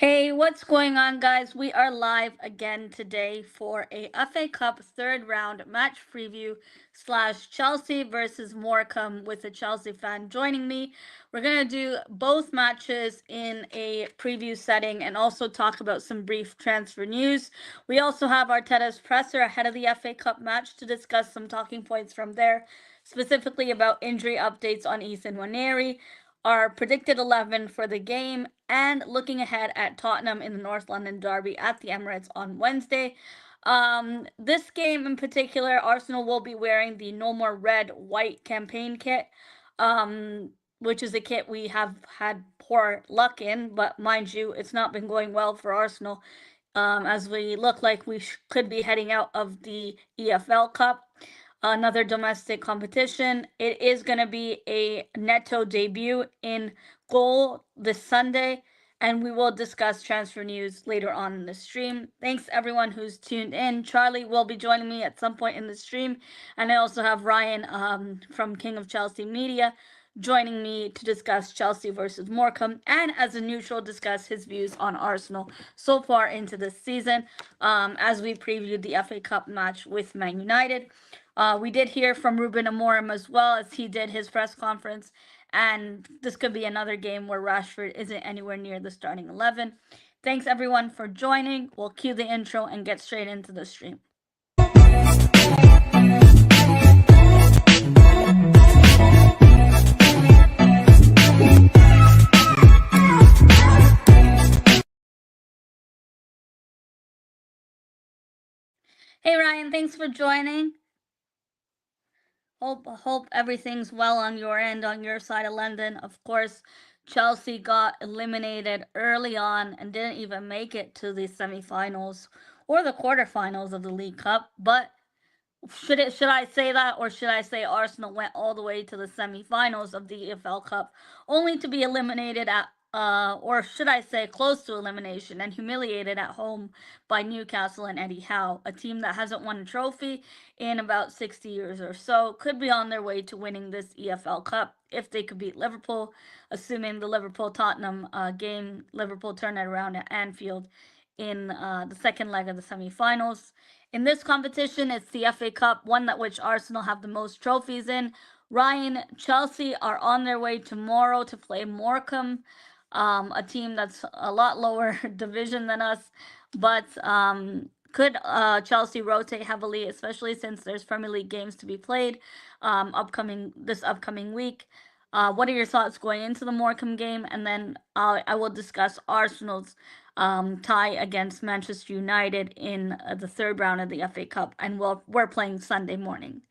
Hey, what's going on, guys? We are live again today for a FA Cup third round match preview slash Chelsea versus Morecambe with a Chelsea fan joining me. We're going to do both matches in a preview setting and also talk about some brief transfer news. We also have Arteta's presser ahead of the FA Cup match to discuss some talking points from there, specifically about injury updates on Ethan Nwaneri, our predicted 11 for the game, and looking ahead at Tottenham in the North London derby at the Emirates on Wednesday. This game in particular, Arsenal will be wearing the No More Red White campaign kit, which is a kit we have had poor luck in, but mind you, it's not been going well for Arsenal, as we look like we could be heading out of the EFL Cup, another domestic competition. It is going to be a Neto debut in goal this Sunday, and we will discuss transfer news later on in the stream. Thanks everyone who's tuned in. Charlie will be joining me at some point in the stream, and I also have Ryan from King of Chelsea Media joining me to discuss Chelsea versus Morecambe and as a neutral discuss his views on Arsenal so far into this season, as we previewed the FA Cup match with Man United. We did hear from Ruben Amorim as well as he did his press conference, and this could be another game where Rashford isn't anywhere near the starting 11. Thanks everyone for joining. We'll cue the intro and get straight into the stream. Hey Ryan, thanks for joining. Hope everything's well on your end, on your side of London. Of course, Chelsea got eliminated early on and didn't even make it to the semifinals or the quarterfinals of the League Cup. But should I say that, or should I say Arsenal went all the way to the semifinals of the EFL Cup, only to be eliminated at or should I say close to elimination and humiliated at home by Newcastle and Eddie Howe, a team that hasn't won a trophy in about 60 years or so, could be on their way to winning this EFL Cup if they could beat Liverpool, assuming the Liverpool-Tottenham game, Liverpool turn it around at Anfield in the second leg of the semi-finals. In this competition, it's the FA Cup, one that which Arsenal have the most trophies in. Ryan, Chelsea are on their way tomorrow to play Morecambe, a team that's a lot lower division than us. But could Chelsea rotate heavily, especially since there's Premier League games to be played this upcoming week? What are your thoughts going into the Morecambe game? And then I will discuss Arsenal's tie against Manchester United in the third round of the FA Cup, and we're playing Sunday morning.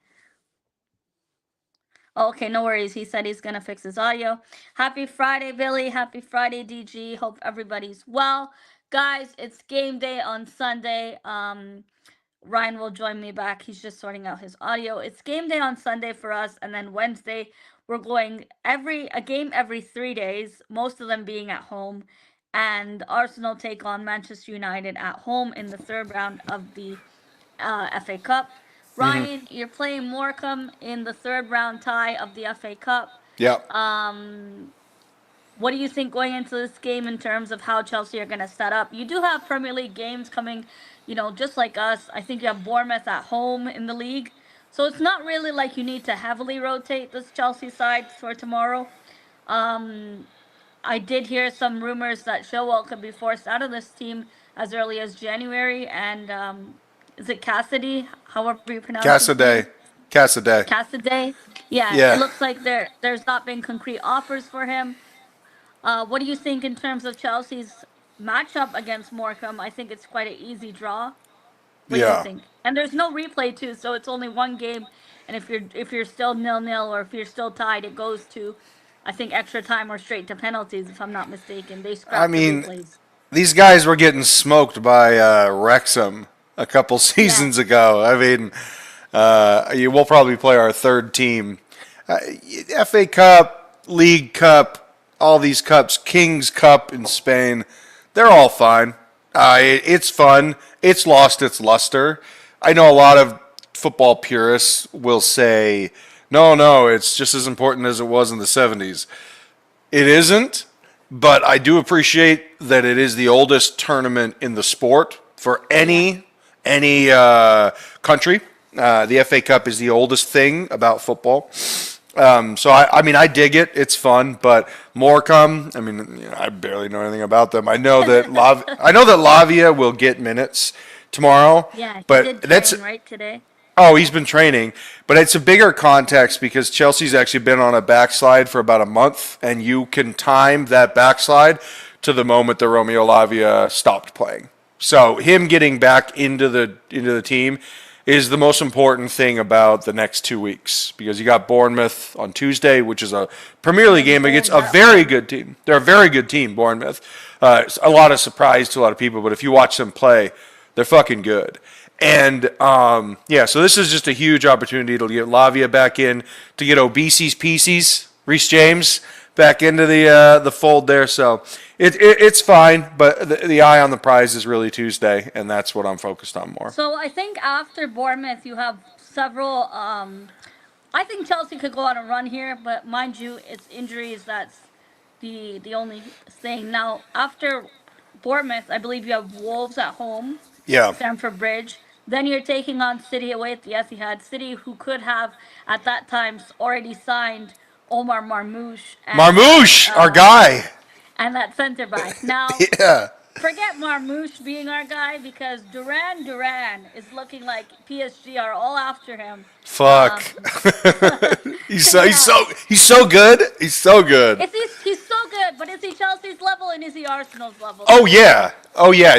Okay, no worries. He said he's gonna fix his audio. Happy Friday, Billy. Happy Friday, DG. Hope everybody's well. Guys, it's game day on Sunday. Ryan will join me back. He's just sorting out his audio. It's game day on Sunday for us, and then Wednesday we're going a game every 3 days, most of them being at home. And Arsenal take on Manchester United at home in the third round of the FA Cup. Ryan, you're playing Morecambe in the third round tie of the FA Cup. Yep. What do you think going into this game in terms of how Chelsea are going to set up? You do have Premier League games coming, just like us. I think you have Bournemouth at home in the league. So it's not really like you need to heavily rotate this Chelsea side for tomorrow. I did hear some rumors that Chilwell could be forced out of this team as early as January, and is it Cassidy? However you pronounce his name. Cassidy. Cassidy. Cassidy. Yeah, it Yeah. looks like there's not been concrete offers for him. What do you think in terms of Chelsea's matchup against Morecambe? I think it's quite an easy draw. What do you Yeah. think? And there's no replay too, so it's only one game. And if you're still 0-0 or if you're still tied, it goes to, I think, extra time or straight to penalties. If I'm not mistaken, they I scrapped the mean, replays. these guys were getting smoked by Wrexham a couple Yeah. seasons ago. I mean, you will probably play our third team. FA Cup, League Cup, all these cups, King's Cup in Spain, they're all fine. It's fun. It's lost its luster. I know a lot of football purists will say, no, it's just as important as it was in the 70s. It isn't, but I do appreciate that it is the oldest tournament in the sport for any country. The FA Cup is the oldest thing about football. So I mean, I dig it. It's fun, but Morecambe, I mean, I barely know anything about them. I know that Lavia will get minutes tomorrow. Yeah, he but did that's train, right, today. Oh, he's been training, but it's a bigger context because Chelsea's actually been on a backslide for about a month, and you can time that backslide to the moment that Romeo Lavia stopped playing. So him getting back into the team is the most important thing about the next 2 weeks because you got Bournemouth on Tuesday, which is a Premier League game against a very good team. They're a very good team, Bournemouth. It's a lot of surprise to a lot of people, but if you watch them play, they're fucking good. And so this is just a huge opportunity to get Lavia back in, to get Obesi's Pieces, Reece James back into the fold there. So it's fine, but the eye on the prize is really Tuesday, and that's what I'm focused on more. So I think after Bournemouth, you have several. I think Chelsea could go on a run here, but mind you, it's injuries that's the only thing. Now after Bournemouth, I believe you have Wolves at home, Yeah. Stamford Bridge. Then you're taking on City away at the Etihad. City, who could have at that time already signed Omar Marmoush. And, Marmoush, our guy. And that centre back. Now, Yeah. forget Marmoush being our guy because Duran is looking like PSG are all after him. Fuck. He's so good. He's so good. He's so good, but is he Chelsea's level and is he Arsenal's level? Oh yeah.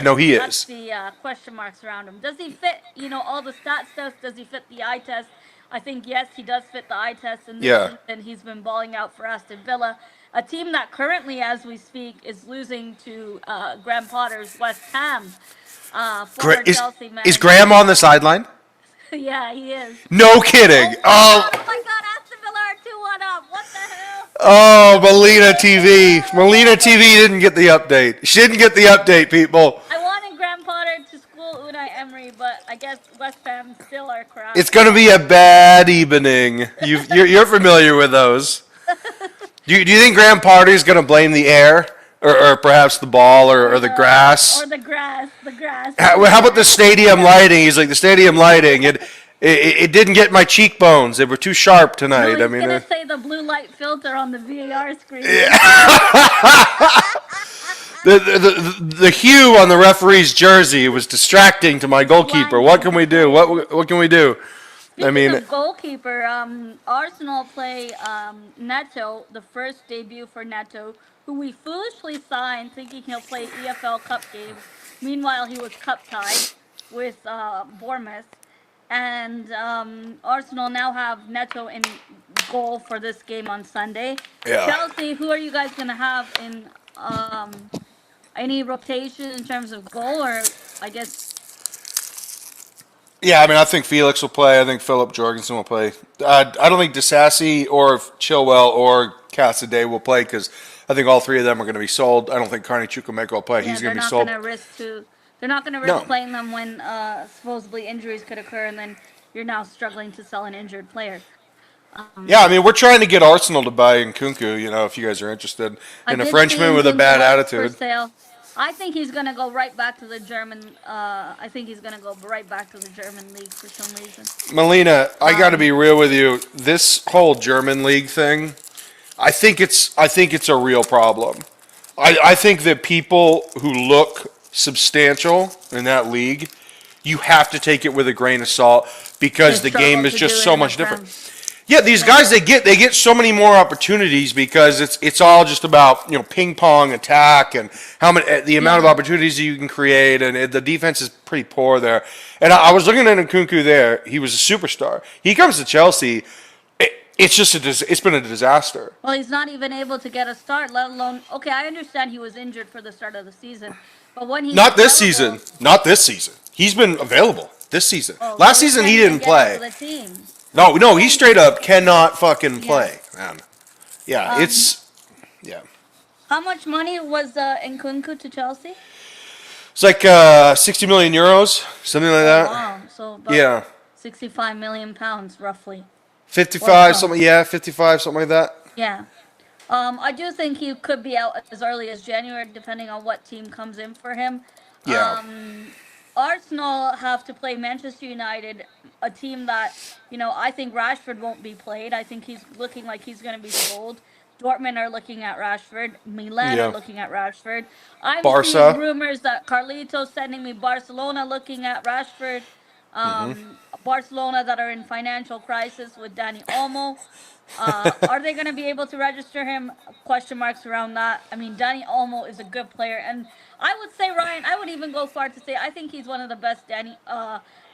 No, he That's is. the question marks around him. Does he fit, all the stat stuff? Does he fit the eye test? I think, yes, he does fit the eye test. And he's been balling out for Aston Villa, a team that currently, as we speak, is losing to Graham Potter's West Ham. Former Chelsea manager. Is Graham on the sideline? Yeah, he is. No kidding. Oh my God, Aston Villa are 2-1 up. What the hell? Oh, Molina TV. Molina TV didn't get the update. She didn't get the update, people. I wanted Graham Potter to school Unai Emery, but I guess West Ham still are crap. It's going to be a bad evening. You're familiar with those. Do you think Graham Potter is going to blame the air? Or perhaps the ball or the grass? Or the grass. How about the stadium lighting? He's like, the stadium lighting. It didn't get my cheekbones. They were too sharp tonight. No, he's going to say the blue light filter on the VAR screen. Yeah. the hue on the referee's jersey was distracting to my goalkeeper. What can we do? What can we do? Speaking of goalkeeper, Arsenal play Neto, the first debut for Neto, who we foolishly signed thinking he'll play EFL Cup games. Meanwhile, he was cup tied with Bournemouth. And Arsenal now have Neto in goal for this game on Sunday. Yeah. Chelsea, who are you guys going to have in any rotation in terms of goal, or I guess... Yeah, I mean, I think Felix will play. I think Philip Jorgensen will play. I don't think Disasi or Chilwell or Casadei will play because I think all three of them are going to be sold. I don't think Carney Chukwuemeka will play. He's going to be sold. They're not going to risk playing them when supposedly injuries could occur, and then you're now struggling to sell an injured player. Yeah, I mean, we're trying to get Arsenal to buy Nkunku, if you guys are interested, in a Frenchman with a bad attitude. For sale. I think he's going to go right back to the German. I think he's going to go right back to the German league for some reason. Melina, I got to be real with you. This whole German league thing, I think it's a real problem. I think that people who look substantial in that league, you have to take it with a grain of salt because the game is just so much different. Yeah, these guys they get so many more opportunities because it's all just about ping pong attack and the amount of opportunities you can create, and the defense is pretty poor there. And I was looking at Nkunku there; he was a superstar. He comes to Chelsea, it's been a disaster. Well, he's not even able to get a start, let alone. Okay, I understand he was injured for the start of the season, but when he not this season. He's been available this season. Last season he didn't play. No, he straight up cannot fucking play, man. Yeah, How much money was Nkunku to Chelsea? It's like 60 million euros, something like that. Wow, so about 65 million pounds roughly. 55, something like that. Yeah. I do think he could be out as early as January, depending on what team comes in for him. Yeah. Um, Arsenal have to play Manchester United, a team that, I think Rashford won't be played. I think he's looking like he's going to be sold. Dortmund are looking at Rashford. Milan are Yeah. looking at Rashford. I'm seeing Barca. rumors that Carlitos sending me Barcelona looking at Rashford. Barcelona that are in financial crisis with Dani Olmo. Are they going to be able to register him? Question marks around that. I mean, Danny Olmo is a good player, and I would say Ryan. I would even go far to say I think he's one of the best Danny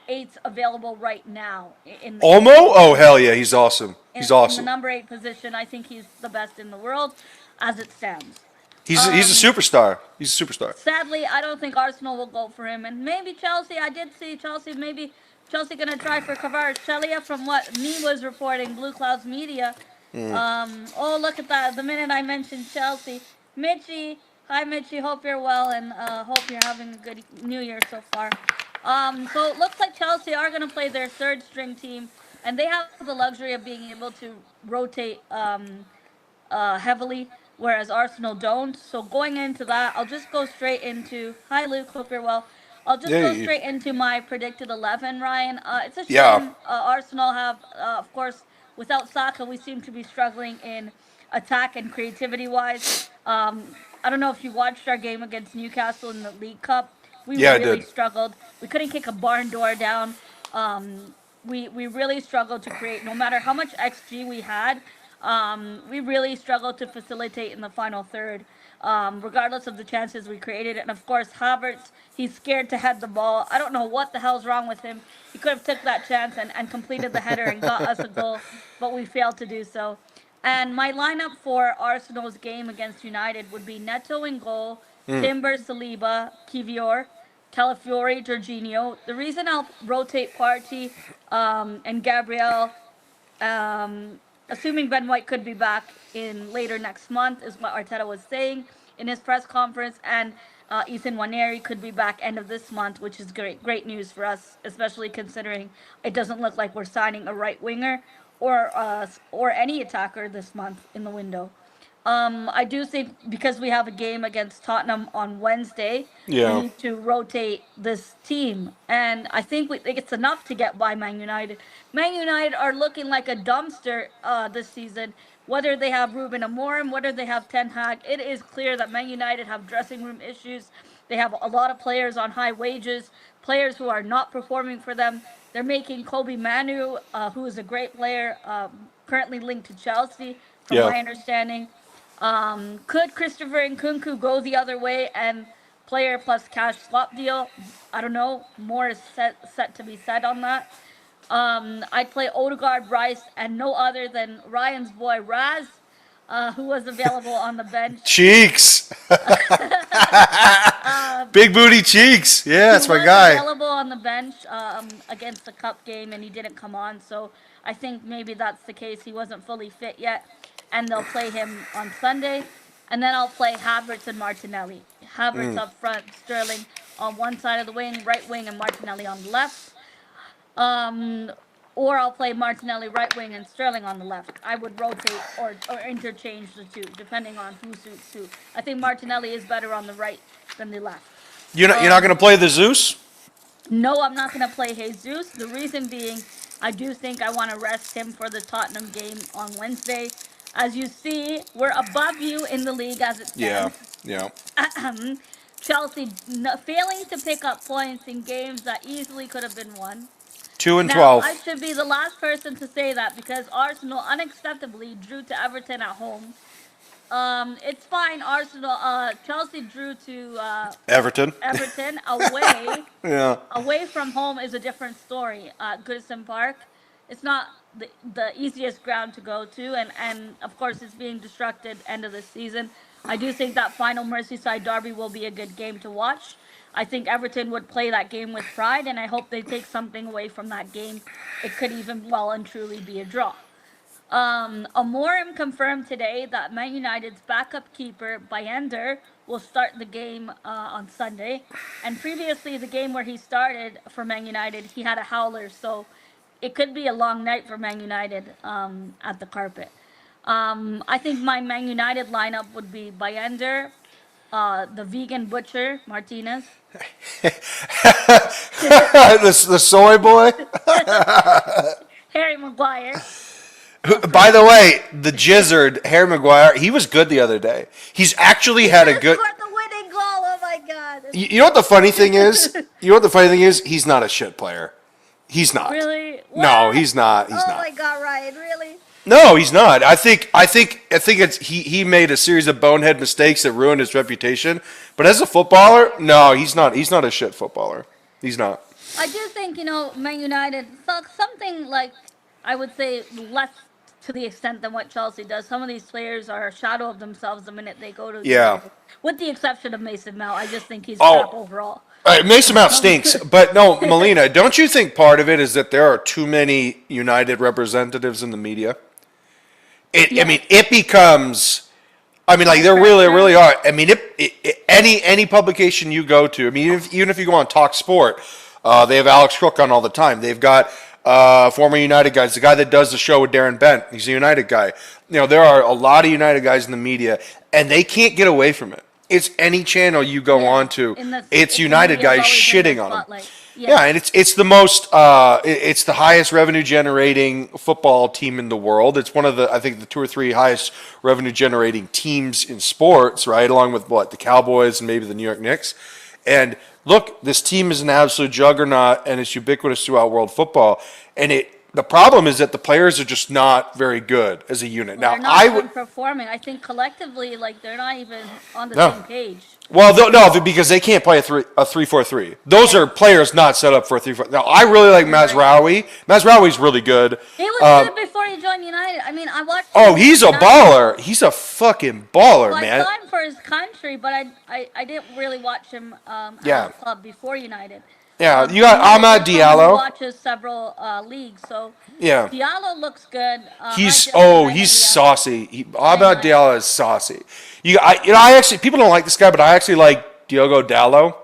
eights available right now in the Olmo? game. Oh hell yeah, he's awesome. He's In the awesome. number eight position, I think he's the best in the world as it stands. He's a superstar. He's a superstar. Sadly, I don't think Arsenal will go for him, and maybe Chelsea. I did see Chelsea. Maybe Chelsea gonna try for Kvaratskhelia from what me was reporting. Blue Clouds Media. Oh, look at that! The minute I mentioned Chelsea, Mitchy. Hi, Mitchy. Hope you're well, and hope you're having a good New Year so far. So it looks like Chelsea are gonna play their third string team, and they have the luxury of being able to rotate heavily, whereas Arsenal don't. So going into that, I'll just go straight into. Hi, Luke. Hope you're well. I'll just go Yeah. straight into my predicted 11, Ryan. It's a Yeah. shame Arsenal have, of course, without Saka, we seem to be struggling in attack and creativity wise. I don't know if you watched our game against Newcastle in the League Cup. We Yeah, I really did. struggled. We couldn't kick a barn door down. We really struggled to create, no matter how much XG we had. We really struggled to facilitate in the final third, regardless of the chances we created. And of course, Havertz, he's scared to head the ball. I don't know what the hell's wrong with him. He could have took that chance and completed the header and got us a goal, but we failed to do so. And my lineup for Arsenal's game against United would be Neto in goal, Timber, Saliba, Kivior, Calafiori, Jorginho. The reason I'll rotate Partey and Gabriel, um, assuming Ben White could be back in later next month, is what Arteta was saying in his press conference, and Ethan Waneri could be back end of this month, which is great news for us, especially considering it doesn't look like we're signing a right winger or any attacker this month in the window. I do think because we have a game against Tottenham on Wednesday, we Yeah. need to rotate this team, and I think it's enough to get by Man United. Man United are looking like a dumpster this season. Whether they have Ruben Amorim, whether they have Ten Hag, it is clear that Man United have dressing room issues. They have a lot of players on high wages, players who are not performing for them. They're making Kobe Manu, who is a great player, currently linked to Chelsea, from Yeah. my understanding. Could Christopher Nkunku go the other way and player plus cash swap deal? I don't know. More is set to be said on that. I'd play Odegaard, Rice, and no other than Ryan's boy Raz, who was available on the bench. Cheeks. Big booty cheeks. Yeah, He that's my was guy. available on the bench against the cup game, and he didn't come on. So I think maybe that's the case. He wasn't fully fit yet, and they'll play him on Sunday. And then I'll play Havertz and Martinelli. Havertz up front, Sterling on one side of the wing, right wing, and Martinelli on the left. Um, or I'll play Martinelli right wing and Sterling on the left. I would rotate or interchange the two, depending on who suits who. I think Martinelli is better on the right than the left. You're not gonna Um, play the Zeus? no, I'm not going to play Jesus. The reason being, I do think I want to rest him for the Tottenham game on Wednesday. As you see, we're above you in the league as it Yeah. stands. Yeah. Chelsea failing to pick up points in games that easily could have been won. 2 and Now, I 12. should be the last person to say that because Arsenal unacceptably drew to Everton at home. It's fine. Chelsea drew to Everton. Everton away. Yeah. Away from home is a different story. Goodison Park, it's not the easiest ground to go to, and of course it's being destructed end of the season. I do think that final Merseyside derby will be a good game to watch. I think Everton would play that game with pride, and I hope they take something away from that game. It could even well and truly be a draw. Amorim confirmed today that Man United's backup keeper, Bayender, will start the game on Sunday. And previously, the game where he started for Man United, he had a howler, so it could be a long night for Man United at the carpet. I think my Man United lineup would be Bayender, the vegan butcher Martinez. The soy boy. Harry Maguire. By the way, the Jizzard, Harry Maguire, he was good the other day. He's actually had a good. Scored the winning goal. Oh my god. You know what the funny thing is? You know what the funny thing is? He's not a shit player. He's not. Really? No, What? he's not. He's Oh not. my god, Ryan, really? No, he's not. I think it's he made a series of bonehead mistakes that ruined his reputation. But as a footballer, no, he's not. He's not a shit footballer. He's not. I do think, Man United, something like, I would say, less to the extent than what Chelsea does. Some of these players are a shadow of themselves the minute they go to Yeah. United. With the exception of Mason Mount, I just think he's Oh. crap overall. Mason Mount stinks, but no, Melina, don't you think part of it is that there are too many United representatives in the media? I mean, it becomes. I mean, like there really are. I mean, any publication you go to. I mean, even if you go on Talk Sport, they have Alex Crook on all the time. They've got former United guys. The guy that does the show with Darren Bent, he's a United guy. There are a lot of United guys in the media, and they can't get away from it. It's any channel you go on to. It's United media's guys always in the shitting on them. spotlight. Yeah, and it's the most it's the highest revenue generating football team in the world. It's one of the I think the 2 or 3 highest revenue generating teams in sports, right? Along with the Cowboys and maybe the New York Knicks. And look, this team is an absolute juggernaut and it's ubiquitous throughout world football. And the problem is that the players are just not very good as a unit. They're Now, not I even would performing. I think collectively, they're not even on the No. same page. well, no, because they can't play a 3-4-3. Those are players not set up for a 3-4. Now, I really like Mazraoui. Mazraoui's really good. He was good before he joined United. I mean, I watched. Oh, him he's a United. baller. He's a fucking baller, Well, I man. saw him for his country, but I didn't really watch him Yeah. at the club before United. Yeah, you got Ahmad He Diallo. watches several leagues, so Yeah. Diallo looks good. He's I just like he's Diallo. saucy. Ahmad Diallo is saucy. I actually people don't like this guy, but I actually like Diogo Dallo.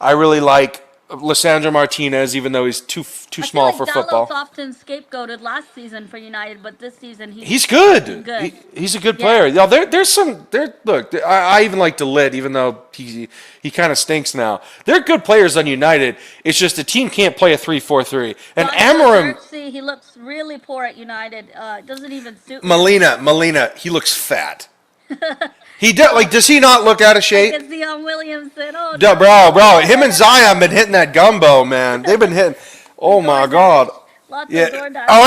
I really like Lissandro Martinez, even though he's too I small feel for like football. Dallo's often scapegoated last season for United, but this season He's good. been good. He's a good Yeah. player. Now there's some look. I even like DeLitt, even though he kind of stinks now. They're good players on United. It's just the team can't play a 3-4-3. And Amorim, See, he looks really poor at United. It doesn't even suit him. Molina, he looks fat. He does. Like, does he not look out of shape? It's Dion Williamson. Oh, Duh, bro, him and Zion been hitting that gumbo, man. They've been hitting. Oh my God. Lots Yeah. of DoorDash. Oh,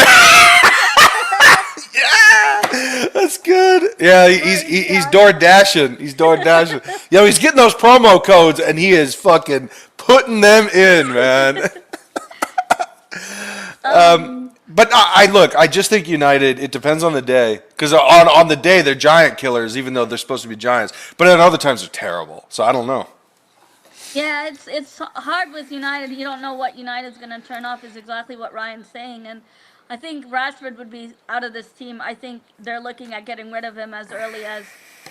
yeah. That's good. Yeah, he's door dashing. He's door dashing. Yo, he's getting those promo codes and he is fucking putting them in, man. But I just think United. It depends on the day, because on the day they're giant killers, even though they're supposed to be giants. But at other times they're terrible. So I don't know. Yeah, it's hard with United. You don't know what United's going to turn off, is exactly what Ryan's saying. And I think Rashford would be out of this team. I think they're looking at getting rid of him as early as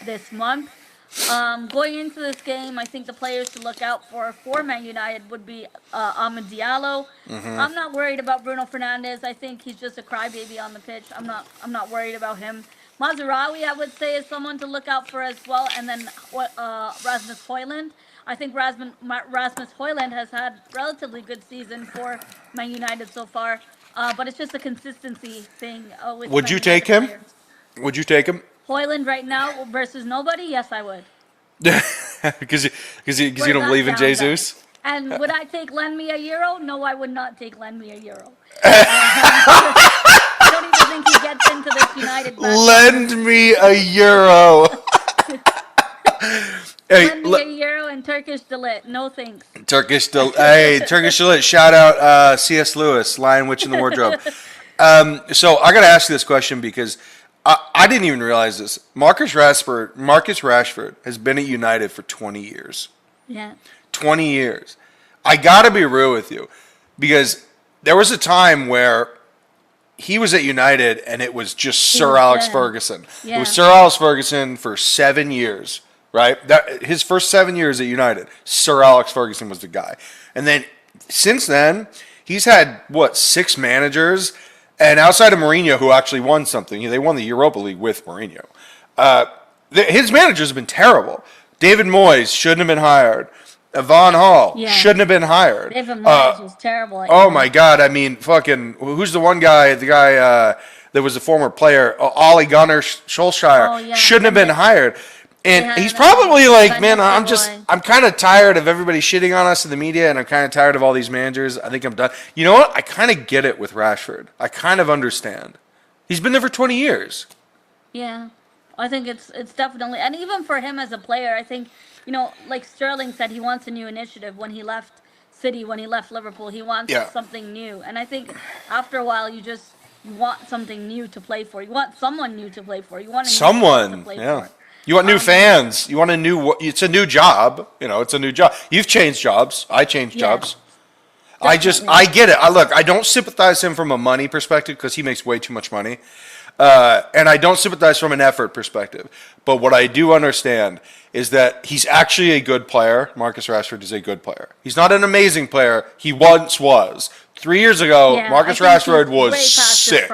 this month. Going into this game, I think the players to look out for Man United would be Amad Diallo. I'm not worried about Bruno Fernandes. I think he's just a crybaby on the pitch. I'm not worried about him. Mazraoui, I would say, is someone to look out for as well. And then Rasmus Højlund. I think Rasmus Højlund has had relatively good season for Man United so far. But it's just a consistency thing with Would Man you United take him? players. Would you take him? Højlund right now versus nobody? Yes, I would. Because you We're don't not believe in down, Jesus? guys. And would I take lend me a euro? No, I would not take lend me a euro. I don't even think he gets into this United match. Lend me a euro. Hey, Lend me a euro and Turkish Dalit. No thanks. Turkish Delight. Shout out C.S. Lewis, Lion Witch in the Wardrobe. So I got to ask you this question because I didn't even realize this. Marcus Rashford has been at United for 20 years. Yeah. 20 years. I got to be real with you because there was a time where he was at United and it was just Sir Alex Ferguson. It Yeah. was Sir Alex Ferguson for 7 years, right? His first 7 years at United, Sir Alex Ferguson was the guy. And then since then, he's had, 6 managers? And outside of Mourinho, who actually won something, they won the Europa League with Mourinho. His managers have been terrible. David Moyes shouldn't have been hired. Von Hall shouldn't have been hired. David Moyes was terrible. Oh my God! I mean, fucking, who's the one guy? The guy that was a former player, Ole Gunnar Solskjaer, shouldn't have been hired. And he's probably like, man, I'm kind of tired of everybody shitting on us in the media, and I'm kind of tired of all these managers. I think I'm done. You know what? I kind of get it with Rashford. I kind of understand. He's been there for 20 years. Yeah, I think it's definitely, and even for him as a player, I think, like Sterling said, he wants a new initiative when he left City, when he left Liverpool. He wants something new, and I think after a while, you want something new to play for. You want someone new to play for. You want someone to play for. You want new fans. You want it's a new job. It's a new job. You've changed jobs. I changed jobs. Definitely. I get it. I don't sympathize him from a money perspective because he makes way too much money. And I don't sympathize from an effort perspective. But what I do understand is that he's actually a good player. Marcus Rashford is a good player. He's not an amazing player. He once was. 3 years ago, Marcus Rashford was sick.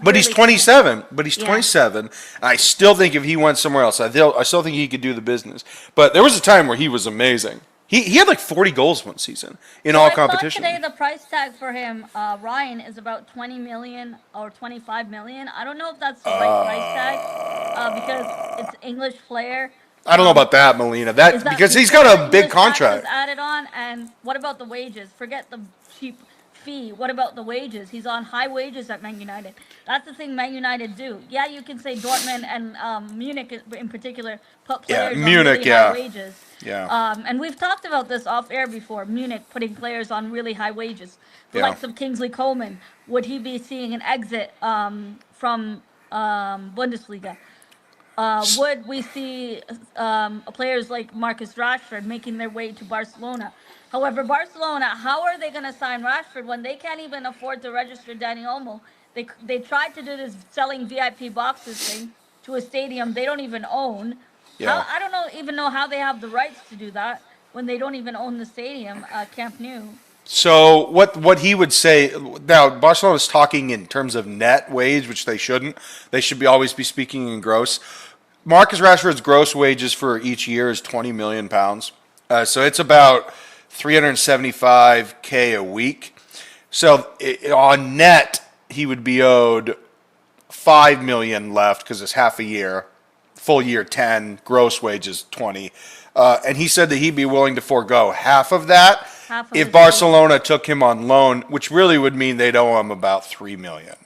But he's 27. But he's 27. And I still think if he went somewhere else, I still think he could do the business. But there was a time where he was amazing. He had like 40 goals one season in all competition. Today, the price tag for him, Ryan, is about 20 million or 25 million. I don't know if that's the right price tag because it's English player. I don't know about that, Melina. Because he's got a big contract added on. And what about the wages? Forget the cheap fee. What about the wages? He's on high wages at Man United. That's the thing Man United do. Yeah, you can say Dortmund and Munich in particular put players on really high wages. Yeah. And we've talked about this off air before. Munich putting players on really high wages. The likes of Kingsley Coman. Would he be seeing an exit from Bundesliga? Would we see players like Marcus Rashford making their way to Barcelona? However, Barcelona, how are they going to sign Rashford when they can't even afford to register Dani Olmo? They tried to do this selling VIP boxes thing to a stadium they don't even own. Yeah. I don't even know how they have the rights to do that when they don't even own the stadium, Camp Nou. So what he would say now, Barcelona is talking in terms of net wage, which they shouldn't. They should always be speaking in gross. Marcus Rashford's gross wages for each year is £20 million. So it's about $375K a week. So on net, he would be owed $5 million left because it's half a year. Full year 10, gross wages 20. And he said that he'd be willing to forego half of that if Barcelona took him on loan, which really would mean they'd owe him about $3 million.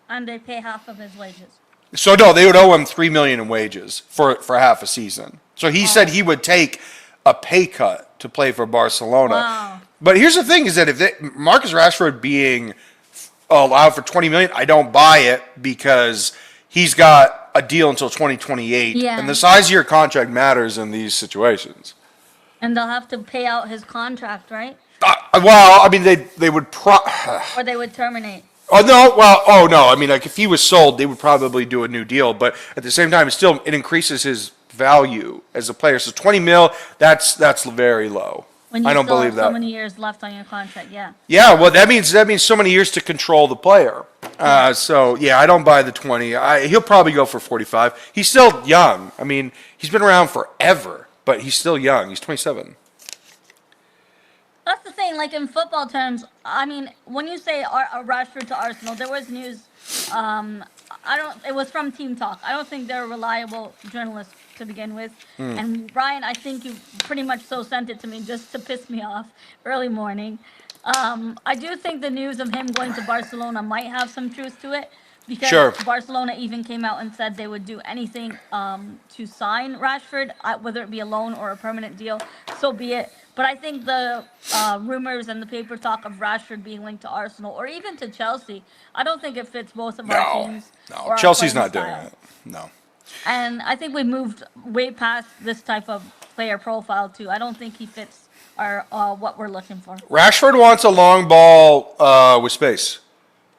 And they pay half of his wages. So no, they would owe him $3 million in wages for half a season. So he said he would take a pay cut to play for Barcelona. Wow. But here's the thing: is that if Marcus Rashford being allowed for $20 million, I don't buy it because he's got a deal until 2028, and the size of your contract matters in these situations. And they'll have to pay out his contract, right? Well, I mean, they would or they would terminate. Oh no! Well, no. I mean, like if he was sold, they would probably do a new deal. But at the same time, it increases his value as a player. So 20 mil, that's very low. When I don't believe that. So many years left on your contract, yeah. Yeah, well, that means so many years to control the player. So yeah, I don't buy the 20. He'll probably go for 45. He's still young. I mean, he's been around forever, but he's still young. He's 27. That's the thing. Like in football terms, I mean, when you say Rashford to Arsenal, there was news. It was from Team Talk. I don't think they're reliable journalists to begin with. And Brian, I think you pretty much so sent it to me just to piss me off early morning. I do think the news of him going to Barcelona might have some truth to it because Barcelona even came out and said they would do anything to sign Rashford, whether it be a loan or a permanent deal. So be it. But I think the rumors and the paper talk of Rashford being linked to Arsenal or even to Chelsea, I don't think it fits both of our teams. No, Chelsea's not doing it. No. And I think we've moved way past this type of player profile too. I don't think he fits our what we're looking for. Rashford wants a long ball with space.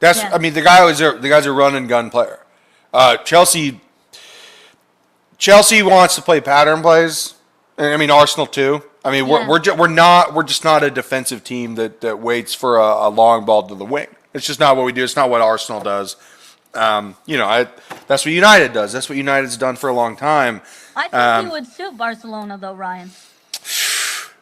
I mean, the guy's a run and gun player. Chelsea wants to play pattern plays. I mean, Arsenal too. I mean, we're just not a defensive team that waits for a long ball to the wing. It's just not what we do. It's not what Arsenal does. That's what United does. That's what United's done for a long time. I think he would suit Barcelona, though, Ryan.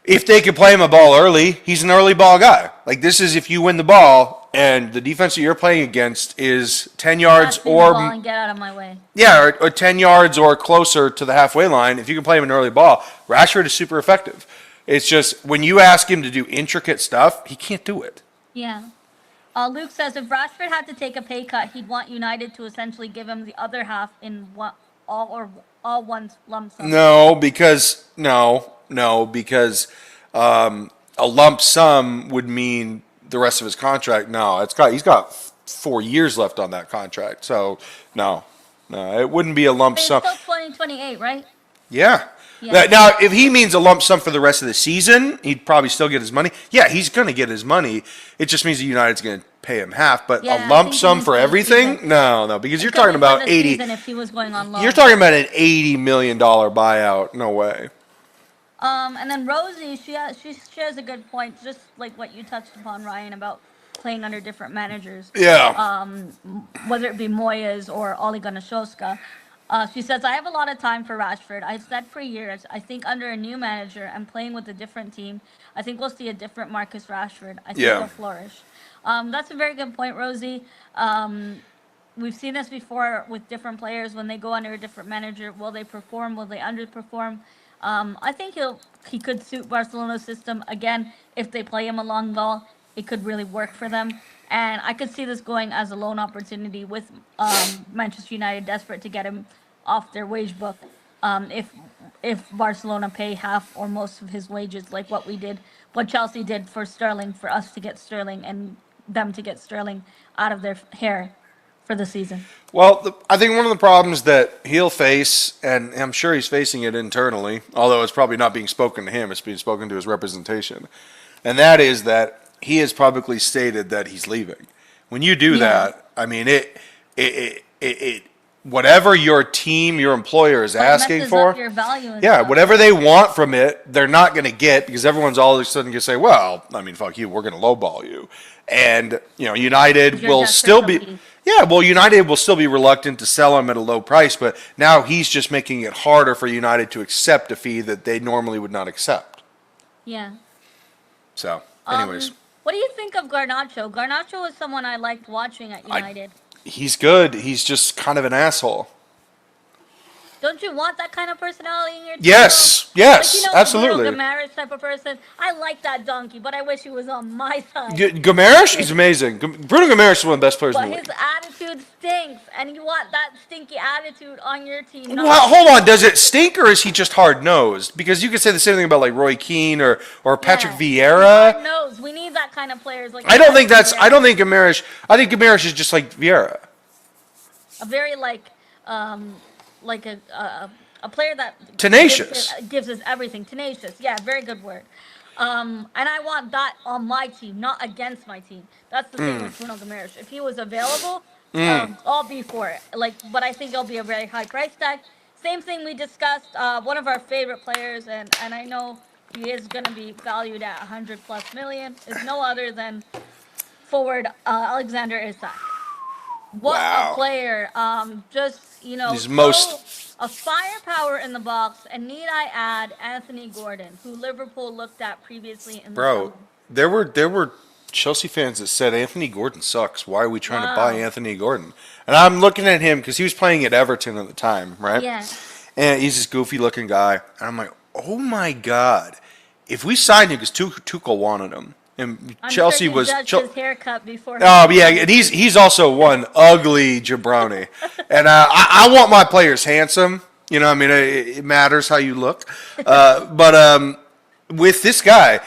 If they could play him a ball early, he's an early ball guy. Like, this is if you win the ball and the defense that you're playing against is 10 yards Pass me the ball and get out of my way. Yeah, or 10 yards or closer to the halfway line. If you can play him an early ball, Rashford is super effective. It's just when you ask him to do intricate stuff, he can't do it. Yeah. Luke says if Rashford had to take a pay cut, he'd want United to essentially give him the other half in all one lump sum. No, because a lump sum would mean the rest of his contract. No, he's got 4 years left on that contract. So no, it wouldn't be a lump It's sum. still 2028, right? Yeah. Yeah. Now, if he means a lump sum for the rest of the season, he'd probably still get his money. Yeah, he's going to get his money. It just means that United's going to pay him half. But Yeah, a I lump think sum he's for gonna everything? keep it. No, because you're It's gonna talking be for about the 80. season if he was going on loan. You're talking about an $80 million buyout. No way. And then Rosie, she shares a good point, just like what you touched upon, Ryan, about playing under different managers. Yeah. Whether it be Moyes or Ole Gunnar Solskjaer. She says, I have a lot of time for Rashford. I've said for years, I think under a new manager and playing with a different team, I think we'll see a different Marcus Rashford. I think Yeah. he'll flourish. That's a very good point, Rosie. We've seen this before with different players when they go under a different manager. Will they perform? Will they underperform? I think he could suit Barcelona's system. Again, if they play him a long ball, it could really work for them. And I could see this going as a loan opportunity with Manchester United desperate to get him off their wage book. If Barcelona pay half or most of his wages, like what Chelsea did for Sterling, for us to get Sterling and them to get Sterling out of their hair for the season. Well, I think one of the problems that he'll face, and I'm sure he's facing it internally, although it's probably not being spoken to him, it's being spoken to his representation, and that is that he has publicly stated that he's leaving. When you do that, I mean, it whatever your team, your employer is asking messes for, up your value and yeah, stuff. whatever they want from it, they're not going to get because everyone's all of a sudden going to say, well, I mean, fuck you, we're going to lowball you. And, United You're will desperate still be, company. United will still be reluctant to sell him at a low price, but now he's just making it harder for United to accept a fee that they normally would not accept. Yeah. So, anyways, What do you think of Garnacho? Garnacho was someone I liked watching at United. he's good. He's just kind of an asshole. Don't you want that kind of personality in your team? Yes, though? yes, Like, absolutely. Bruno Guimaraes type of person. I like that donkey, but I wish he was on my side. Guimaraes, he's amazing. Bruno Guimaraes is one of the best players in But the his league. attitude stinks, and you want that stinky attitude on your team. not- Well, hold on. Does it stink or is he just hard nosed? Because you could say the same thing about like Roy Keane or Patrick Yeah. Vieira. God knows. We need that kind of players. Like I don't think Patrick I Vieira. don't think Guimaraes. I think Guimaraes is just like Vieira. A very like a player that Tenacious. gives us everything. Tenacious, yeah, very good word. And I want that on my team, not against my team. That's the thing with Bruno Guimaraes. If he was available, I'll be for it. But I think it'll be a very high price tag. Same thing we discussed. One of our favorite players, and I know he is going to be valued at 100 plus million, is no other than forward Alexander Isak. What Wow. a player! He's so most- a firepower in the box, and need I add Anthony Gordon, who Liverpool looked at previously in the Bro, summer. there were Chelsea fans that said Anthony Gordon sucks. Why are we trying to buy Wow. Anthony Gordon? And I'm looking at him because he was playing at Everton at the time, right? Yeah. And he's this goofy looking guy. And I'm like, oh my God. If we signed him, because Tuchel wanted him. And I'm Chelsea sure you was. judged his haircut before. Oh yeah, and he's also one ugly jabroni, and I want my players handsome. I mean, it matters how you look. But with this guy,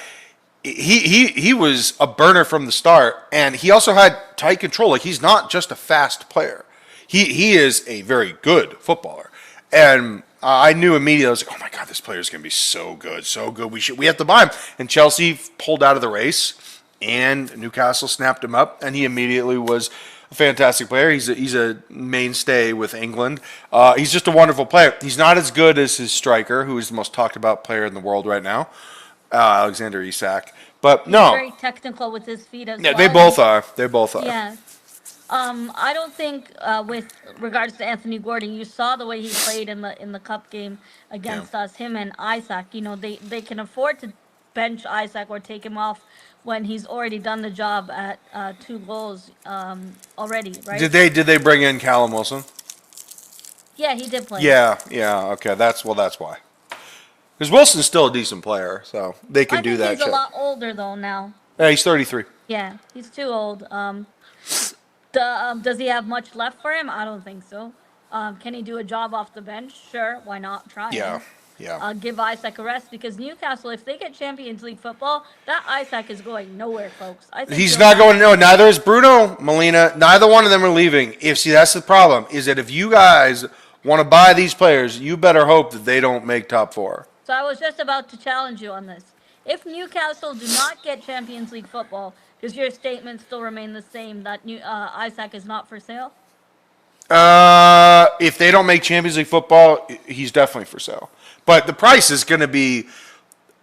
he was a burner from the start, and he also had tight control. Like he's not just a fast player; he is a very good footballer. And I knew immediately. I was like, oh my God, this player is going to be so good, so good. We have to buy him. And Chelsea pulled out of the race. And Newcastle snapped him up, and he immediately was a fantastic player. He's a mainstay with England. He's just a wonderful player. He's not as good as his striker, who is the most talked about player in the world right now. Alexander Isak. But no, Very technical with his feet as yeah, well. they both are. They both are. Yeah. I don't think with regards to Anthony Gordon, you saw the way he played in the cup game Yeah. against us. Him and Isaac, they can afford to bench Isaac or take him off when he's already done the job at 2 goals already, right? Did they bring in Callum Wilson? Yeah, he did play. Yeah. Okay, that's why. Because Wilson's still a decent player, so they can I do think that. he's a shit. lot older though now. Yeah, he's 33. Yeah, he's too old. Does he have much left for him? I don't think so. Can he do a job off the bench? Sure, why not try Yeah, him? yeah. Give Isaac a rest because Newcastle, if they get Champions League football, that Isaac is going nowhere, folks. I think He's he'll not have- going. No, neither is Bruno Molina. Neither one of them are leaving. That's the problem. Is that if you guys want to buy these players, you better hope that they don't make top four. So I was just about to challenge you on this. If Newcastle do not get Champions League football, does your statement still remain the same that Isaac is not for sale? If they don't make Champions League football, he's definitely for sale. But the price is going to be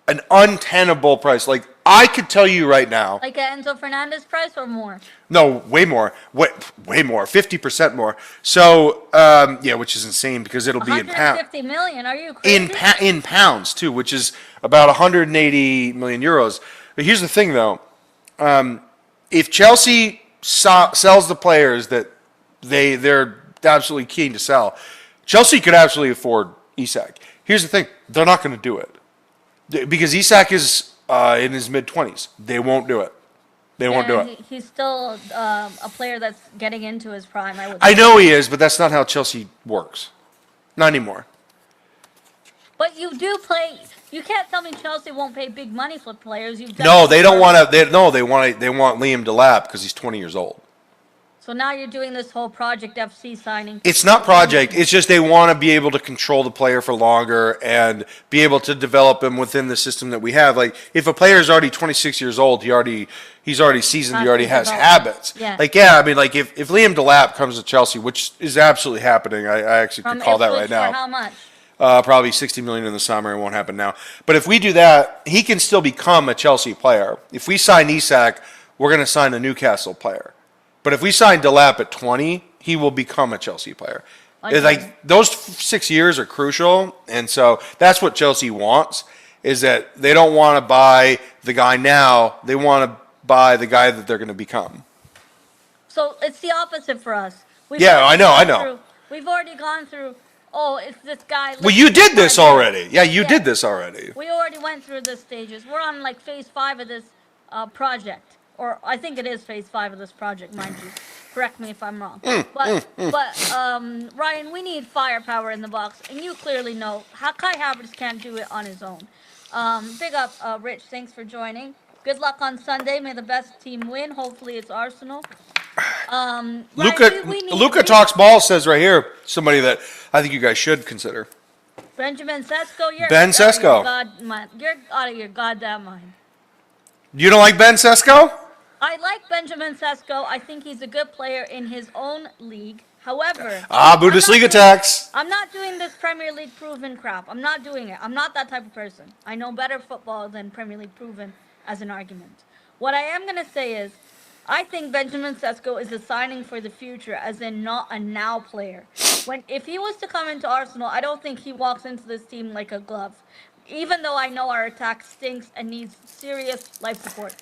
an untenable price. Like I could tell you right now. Like an Enzo Fernandez price or more? No, way more. Way more. 50% more. So yeah, which is insane because it'll be in pounds. 150 million? Are you crazy? In pounds too, which is about 180 million euros. But here's the thing, though: if Chelsea sells the players that they're absolutely keen to sell, Chelsea could absolutely afford Isak. Here's the thing: they're not going to do it because Isak is in his mid-20s. They won't do it. They won't do it. He's still a player that's getting into his prime. I know he is, but that's not how Chelsea works. Not anymore. But you do play. You can't tell me Chelsea won't pay big money for players. No, they don't want to. They want Liam Delap because he's 20 years old. So now you're doing this whole Project FC signing. It's not project. It's just they want to be able to control the player for longer and be able to develop him within the system that we have. Like if a player is already 26 years old, he's already seasoned. He already has habits. Yeah. Like I mean, like if Liam Delap comes to Chelsea, which is absolutely happening, I actually could call that right now. For how much? Probably 60 million in the summer. It won't happen now. But if we do that, he can still become a Chelsea player. If we sign Isak, we're going to sign a Newcastle player. But if we sign Delap at 20, he will become a Chelsea player. Okay. Like those 6 years are crucial, and so that's what Chelsea wants. Is that they don't want to buy the guy now; they want to buy the guy that they're going to become. So it's the opposite for us. I know. We've already gone through. Oh, it's this guy. Well, you did this already. Yeah, you did this already. We already went through the stages. We're on like phase 5 of this project. Or I think it is phase 5 of this project, mind you. Correct me if I'm wrong. But Ryan, we need firepower in the box, and you clearly know Kai Havertz can't do it on his own. Big up, Rich. Thanks for joining. Good luck on Sunday. May the best team win. Hopefully, it's Arsenal. Luca Talks Ball says right here somebody that I think you guys should consider. Benjamin Sesko. You're out of your goddamn mind. You don't like Ben Sesko? I like Benjamin Sesko. I think he's a good player in his own league. However, Bundesliga tax. I'm not doing this Premier League proven crap. I'm not doing it. I'm not that type of person. I know better football than Premier League proven as an argument. What I am going to say is, I think Benjamin Sesko is a signing for the future, as in not a now player. If he was to come into Arsenal, I don't think he walks into this team like a glove. Even though I know our attack stinks and needs serious life support.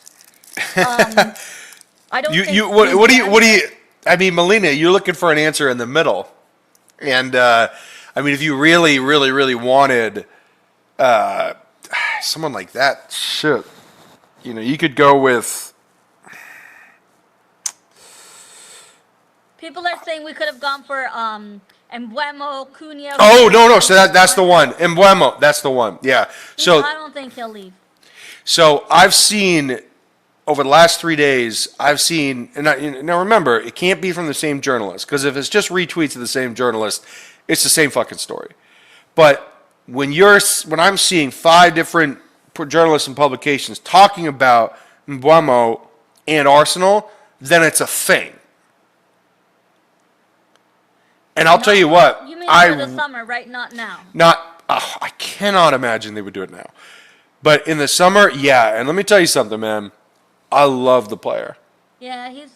I don't think what do you I mean, Molina, you're looking for an answer in the middle. And I mean, if you really, really, really wanted someone like that, shit. You could go with people are saying we could have gone for Embuemo, Cunha. Oh, no. So that's the one. Embuemo, that's the one. Yeah. So I don't think he'll leave. So I've seen over the last 3 days, now remember, it can't be from the same journalist, because if it's just retweets of the same journalist, it's the same fucking story. But when I'm seeing 5 different journalists and publications talking about Mbeumo and Arsenal, then it's a thing. And I'll tell you what, You mean for the summer, right? Not now. I cannot imagine they would do it now. But in the summer, yeah. And let me tell you something, man. I love the player. Yeah, he's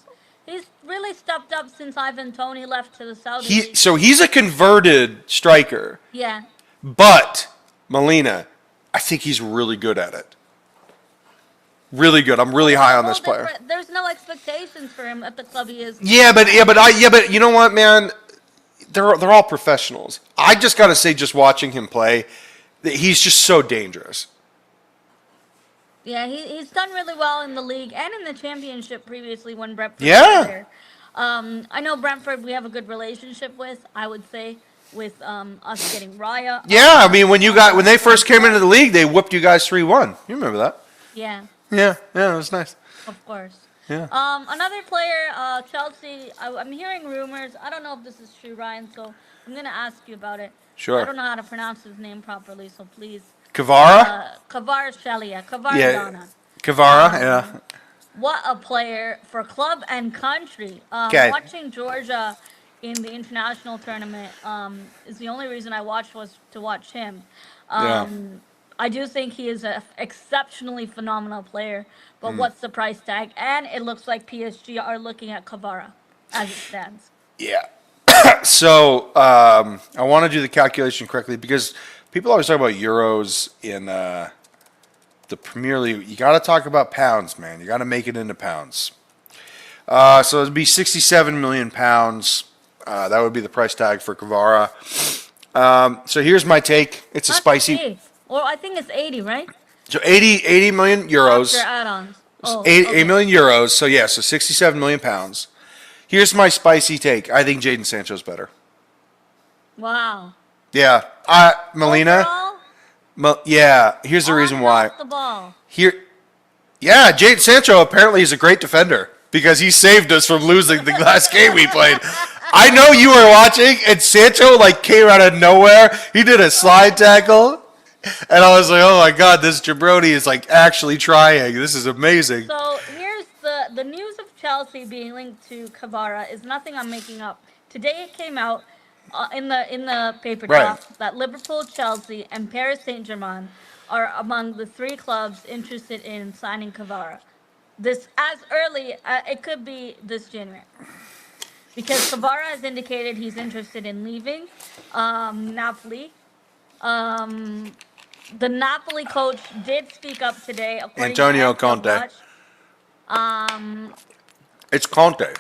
really stepped up since Ivan Toney left to the Saudi League. So he's a converted striker, Yeah. but Molina, I think he's really good at it. Really good. I'm really high on this player. There's no expectations for him at the club he is. But you know what, man? They're all professionals. I just got to say, just watching him play, that he's just so dangerous. Yeah, he's done really well in the league and in the championship previously when Brentford Yeah. was there. I know Brentford we have a good relationship with, I would say, with us getting Raya. Yeah, I mean, when they first came into the league, they whooped you guys 3-1. You remember that? Yeah, Yeah, it was nice. of course. Yeah. Another player, Chelsea. I'm hearing rumors. I don't know if this is true, Ryan. So I'm gonna ask you about it. Sure. I don't know how to pronounce his name properly, so please. Kvara? Kvaratskhelia. Kvaratskhelia. Yeah. Kvara, yeah. What a player for club and country. Okay. Watching Georgia in the international tournament is the only reason I watched was to watch him. Yeah. I do think he is an exceptionally phenomenal player, but what's the price tag? And it looks like PSG are looking at Kvara as it stands. Yeah. So I want to do the calculation correctly because people always talk about euros in the Premier League. You got to talk about pounds, man. You got to make it into pounds. So it'd be 67 million pounds. That would be the price tag for Kvara. So here's my take. It's a That's spicy. cheap. Well, I think it's 80, right? So 80 million euros. After add-ons. Oh, 8 okay. million euros. So yeah, so 67 million pounds. Here's my spicy take. I think Jadon Sancho's better. Wow. Yeah. Molina. Overall, Yeah. Here's the reason why. off the ball. Yeah, Jadon Sancho apparently is a great defender because he saved us from losing the last game we played. I know you were watching, and Sancho came out of nowhere. He did a slide tackle, and I was like, "Oh my God, this jabroni is actually trying. This is amazing." So here's the news of Chelsea being linked to Kvara is nothing I'm making up. Today it came out in the paper Right. drop that Liverpool, Chelsea, and Paris Saint-Germain are among the 3 clubs interested in signing Kvara. This as early it could be this January. Because Kvara has indicated he's interested in leaving Napoli. The Napoli coach did speak up today, according Antonio to Conte. Watch. It's Conte.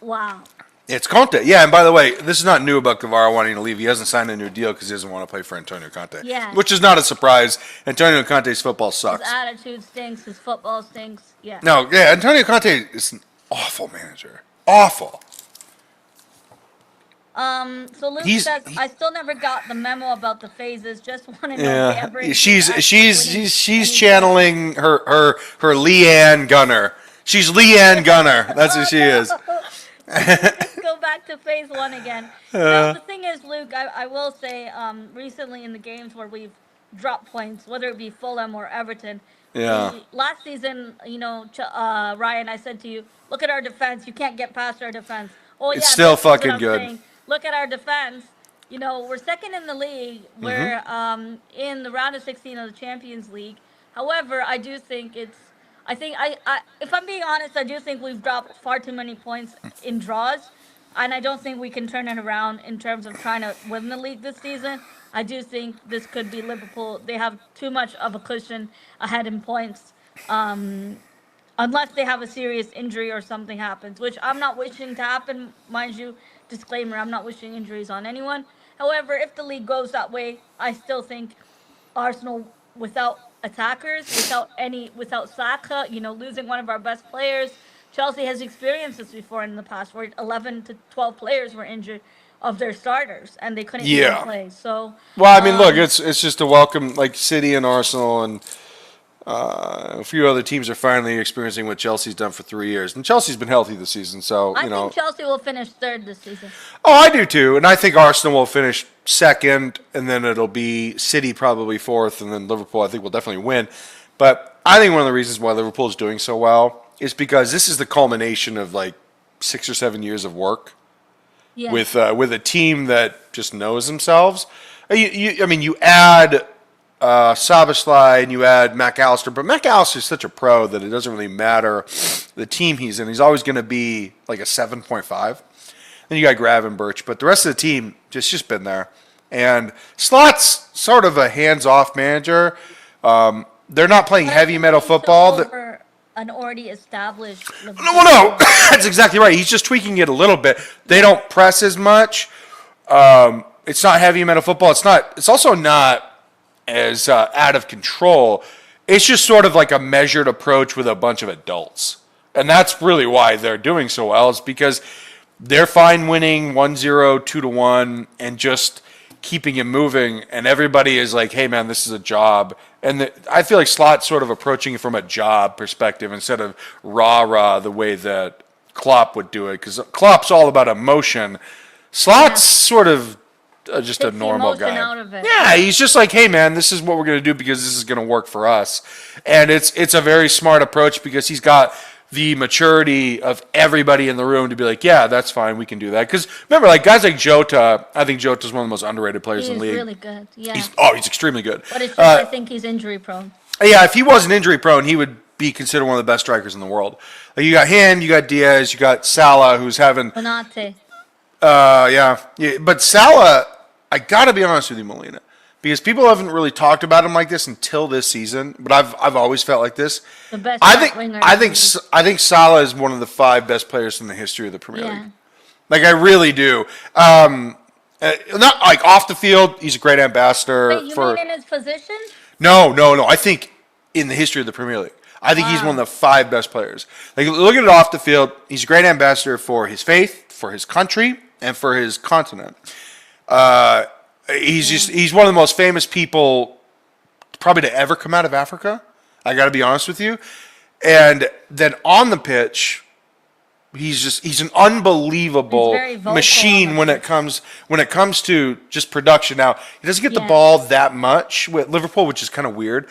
Wow. It's Conte. Yeah, and by the way, this is not new about Kvara wanting to leave. He hasn't signed a new deal because he doesn't want to play for Antonio Conte. Yeah. Which is not a surprise. Antonio Conte's football His sucks. attitude stinks. His football stinks. Yeah. No, yeah, Antonio Conte is an awful manager. Awful. So Luke He's- says, he- I still never got the memo about the phases. Just want to know if they Yeah, ever she's channeling her Leanne Gunner. She's Leanne Gunner. That's who she is. Let's go back to phase 1 again. Now, the thing is, Luke, I will say, recently in the games where we've dropped points, whether it be Fulham or Everton, Yeah. last season, Ryan, I said to you, look at our defense. You can't get past our defense. Oh, yeah, It's still this is what fucking I'm good. saying. Look at our defense. We're second in the league. We're in the round of 16 of the Champions League. However, I do think if I'm being honest, I do think we've dropped far too many points in draws, and I don't think we can turn it around in terms of trying to win the league this season. I do think this could be Liverpool. They have too much of a cushion ahead in points, unless they have a serious injury or something happens, which I'm not wishing to happen, mind you. Disclaimer: I'm not wishing injuries on anyone. However, if the league goes that way, I still think Arsenal, without attackers, without Saka, losing one of our best players. Chelsea has experienced this before in the past, where 11 to 12 players were injured of their starters, and they couldn't even play. So, Well, I mean, look, it's just a welcome. City and Arsenal and a few other teams are finally experiencing what Chelsea's done for 3 years, and Chelsea's been healthy this season. So I think Chelsea will finish 3rd this season. Oh, I do too, and I think Arsenal will finish 2nd, and then it'll be City probably 4th, and then Liverpool I think will definitely win. But I think one of the reasons why Liverpool is doing so well is because this is the culmination of 6 or 7 years of work Yeah. with a team that just knows themselves. You add Szoboszlai and you add McAllister, but McAllister is such a pro that it doesn't really matter the team he's in. He's always going to be like a 7.5. Then you got Gravenberch, but the rest of the team just been there. And Slot's sort of a hands-off manager. They're not playing heavy metal football. Over an already established. No, that's exactly right. He's just tweaking it a little bit. They don't press as much. It's not heavy metal football. It's also not as out of control. It's just sort of like a measured approach with a bunch of adults. And that's really why they're doing so well, is because they're fine winning 1-0, 2-1, and just keeping it moving. And everybody is like, hey, man, this is a job. And I feel like Slot's sort of approaching it from a job perspective instead of rah-rah the way that Klopp would do it. Because Klopp's all about emotion. Slot's sort of just a normal guy. Out of it. Yeah, he's just like, hey, man, this is what we're going to do because this is going to work for us. And it's a very smart approach because he's got the maturity of everybody in the room to be like, yeah, that's fine, we can do that. Because remember, like guys like Jota, I think Jota's one of the most underrated players in the league. He's really good. Yeah. He's extremely good. But it's just, I think he's injury prone. Yeah, if he wasn't injury prone, he would be considered one of the best strikers in the world. Like you got him, you got Diaz, you got Salah, who's having. Konate. Yeah, but Salah, I got to be honest with you, Molina, because people haven't really talked about him like this until this season. But I've always felt like this. The best winger. I think Salah is one of the 5 best players in the history of the Premier League. Like I really do. Not like off the field, he's a great ambassador. Wait, you mean in his position? No. I think in the history of the Premier League, I think he's one of the 5 best players. Like look at it off the field, he's a great ambassador for his faith, for his country, and for his continent. He's one of the most famous people probably to ever come out of Africa. I got to be honest with you. And then on the pitch, he's an unbelievable machine when it comes to just production. Now, he doesn't get the ball that much with Liverpool, which is kind of weird.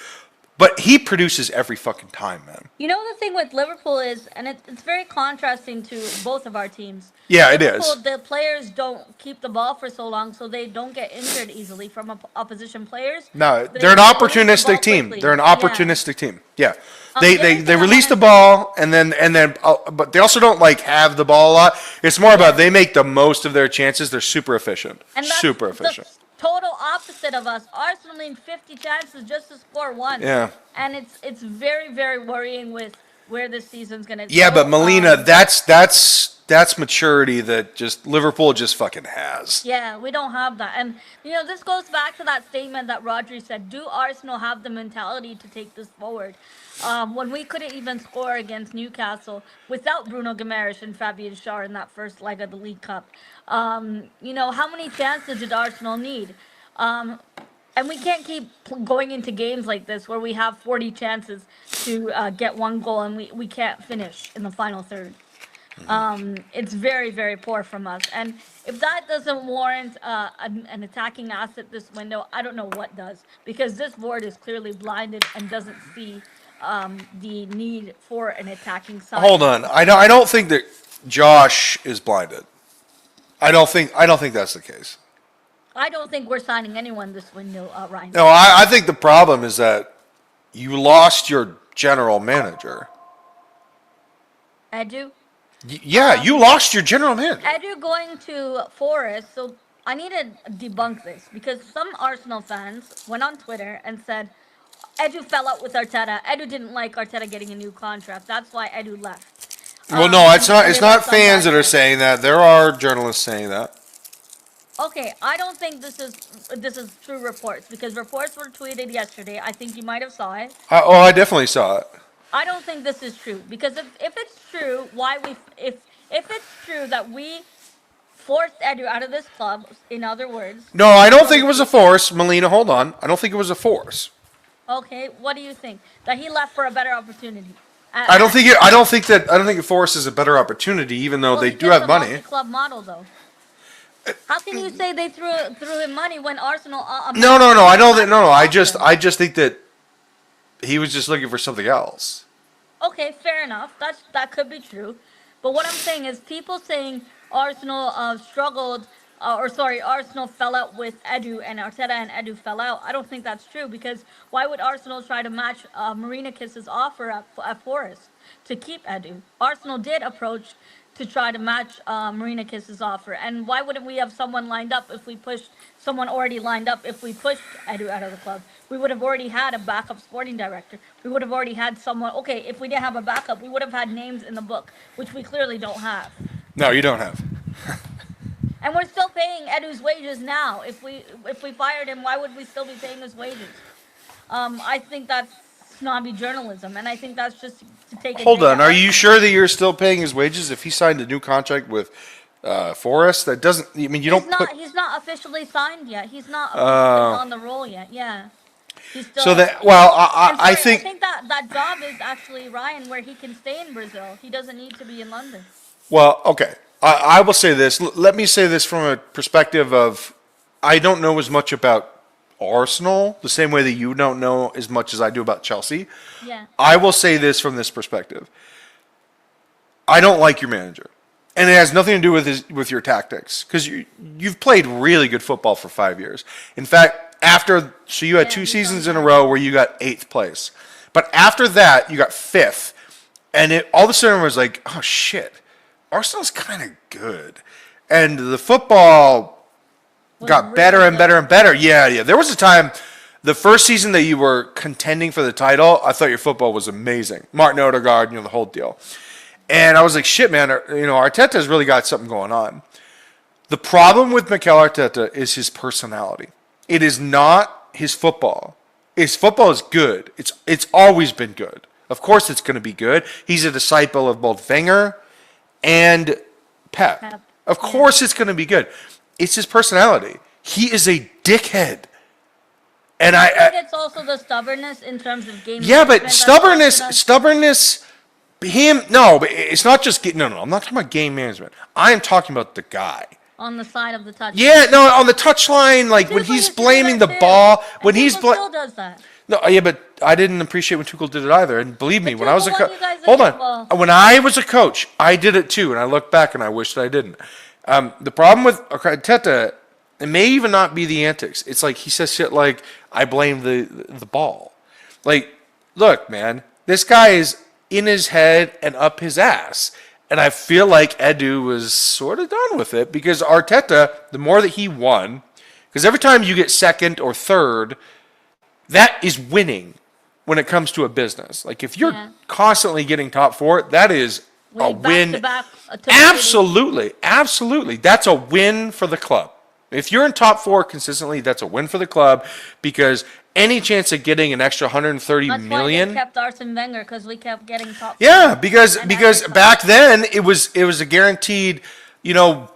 But he produces every fucking time, man. You know the thing with Liverpool is, and it's very contrasting to both of our teams. Yeah, Liverpool, it is. The players don't keep the ball for so long, so they don't get injured easily from opposition players. No, they're an opportunistic team. They're an opportunistic team. Yeah, they release the ball and then but they also don't like have the ball a lot. It's more about they make the most of their chances. They're super efficient. And that's super efficient. Total opposite of us. Arsenal need 50 chances just to score one. Yeah. And it's very, very worrying with where this season's gonna go. Yeah, but Molina, that's maturity that just Liverpool just fucking has. Yeah, we don't have that. And this goes back to that statement that Rodri said, do Arsenal have the mentality to take this forward? When we couldn't even score against Newcastle without Bruno Guimaraes and Fabian Schär in that first leg of the League Cup. How many chances did Arsenal need? And we can't keep going into games like this where we have 40 chances to get one goal and we can't finish in the final third. It's very, very poor from us. And if that doesn't warrant an attacking asset this window, I don't know what does. Because this board is clearly blinded and doesn't see the need for an attacking side. Hold on. I don't think that Josh is blinded. I don't think that's the case. I don't think we're signing anyone this window, Ryan. No, I think the problem is that you lost your general manager. Edu? Yeah, you lost your general manager. Edu going to Forest, so I need to debunk this because some Arsenal fans went on Twitter and said Edu fell out with Arteta. Edu didn't like Arteta getting a new contract. That's why Edu left. Well, no, it's not fans that are saying that. There are journalists saying that. Okay, I don't think this is true reports because reports were tweeted yesterday. I think you might have saw it. I definitely saw it. I don't think this is true because if it's true, if it's true that we forced Edu out of this club, in other words. No, I don't think it was a force, Melina. Hold on, I don't think it was a force. Okay, what do you think? That he left for a better opportunity? I don't think Forest is a better opportunity, even though they do have money. Club model though. How can you say they threw him money when Arsenal? No. I know that. No. I just think that he was just looking for something else. Okay, fair enough. That could be true. But what I'm saying is, people saying Arsenal struggled Arsenal fell out with Edu and Arteta and Edu fell out. I don't think that's true because why would Arsenal try to match Marinakis' offer at Forest to keep Edu? Arsenal did approach to try to match Marinakis' offer, and why wouldn't we have someone lined up if we pushed someone already lined up if we pushed Edu out of the club? We would have already had a backup sporting director. We would have already had someone. Okay, if we didn't have a backup, we would have had names in the book, which we clearly don't have. No, you don't have. And we're still paying Edu's wages now. If we fired him, why would we still be paying his wages? I think that's snobby journalism, and I think that's just to take. Hold on, are you sure that you're still paying his wages if he signed a new contract with Forest? That doesn't. I mean, He's not officially signed yet. He's not officially on the roll yet. Yeah. He's still, so that I think that job is actually Ryan, where he can stay in Brazil. He doesn't need to be in London. Well, okay. I will say this. Let me say this from a perspective of I don't know as much about Arsenal the same way that you don't know as much as I do about Chelsea. Yeah. I will say this from this perspective. I don't like your manager. And it has nothing to do with your tactics because you've played really good football for 5 years. In fact, so you had 2 seasons in a row where you got 8th place. But after that, you got 5th. And all of a sudden was like, oh shit. Arsenal's kind of good. And the football got better and better and better. Yeah. There was a time, the first season that you were contending for the title, I thought your football was amazing. Martin Odegaard, the whole deal. And I was like, shit, man, Arteta's really got something going on. The problem with Mikel Arteta is his personality. It is not his football. His football is good. It's always been good. Of course it's going to be good. He's a disciple of both Wenger and Pep. Of course it's going to be good. It's his personality. He is a dickhead. And I think it's also the stubbornness in terms of game. Yeah, but stubbornness, but it's not just, I'm not talking about game management. I am talking about the guy. On the side of the touchline. Yeah, no, on the touchline, like when he's blaming the ball, when he's still does that. No, yeah, but I didn't appreciate when Tuchel did it either. And believe me, when I was a coach, when I was a coach, I did it too. And I look back and I wish that I didn't. The problem with Arteta, it may even not be the antics. It's like he says shit like, "I blame the ball." Like, look, man, this guy is in his head and up his ass. And I feel like Edu was sort of done with it because Arteta, the more that he won, because every time you get second or third, that is winning when it comes to a business. Like if you're constantly getting top 4, that is a win. Absolutely. That's a win for the club. If you're in top 4 consistently, that's a win for the club because any chance of getting an extra 130 that's million. Why they kept Arsene Wenger because we kept getting top. Yeah, because back then it was a guaranteed,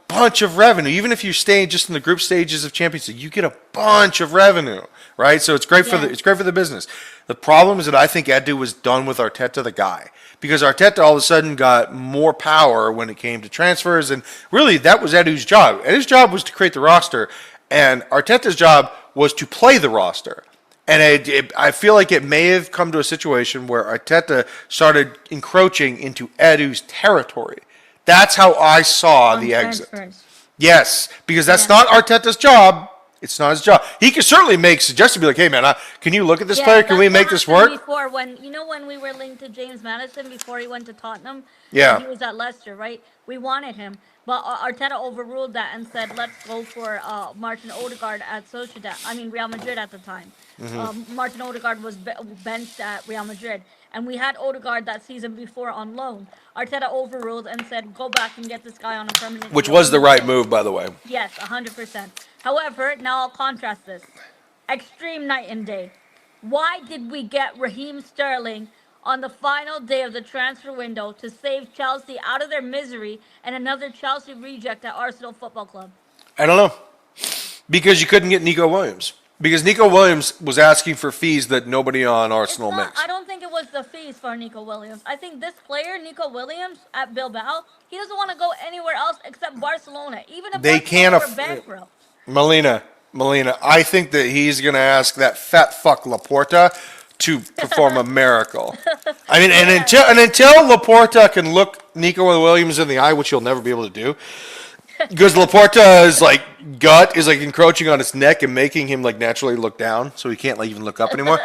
bunch of revenue. Even if you stay just in the group stages of Champions League, you get a bunch of revenue, right? So it's great for the business. The problem is that I think Edu was done with Arteta, the guy, because Arteta all of a sudden got more power when it came to transfers, and really that was Edu's job. Edu's job was to create the roster, and Arteta's job was to play the roster. And I feel like it may have come to a situation where Arteta started encroaching into Edu's territory. That's how I saw the exit. Yes, because that's not Arteta's job. It's not his job. He can certainly make suggestions, be like, "Hey, man, can you look at this player? Can we make this work?" Before, when we were linked to James Maddison before he went to Tottenham, he was at Leicester, right? We wanted him, but Arteta overruled that and said, "Let's go for Martin Odegaard at Real Madrid at the time." Mm-hmm. Martin Odegaard was benched at Real Madrid, and we had Odegaard that season before on loan. Arteta overruled and said, "Go back and get this guy on a permanent." Which was the right move, by the way. Yes, 100%. However, now I'll contrast this. Extreme night and day. Why did we get Raheem Sterling on the final day of the transfer window to save Chelsea out of their misery and another Chelsea reject at Arsenal Football Club? I don't know. Because you couldn't get Nico Williams. Because Nico Williams was asking for fees that nobody on Arsenal makes. I don't think it was the fees for Nico Williams. I think this player, Nico Williams, at Bilbao, he doesn't want to go anywhere else except Barcelona. Even if they can't bankrupt. Melina, I think that he's going to ask that fat fuck Laporta to perform a miracle. I mean, and until Laporta can look Nico Williams in the eye, which he'll never be able to do, because Laporta is like gut is like encroaching on his neck and making him like naturally look down, so he can't like even look up anymore.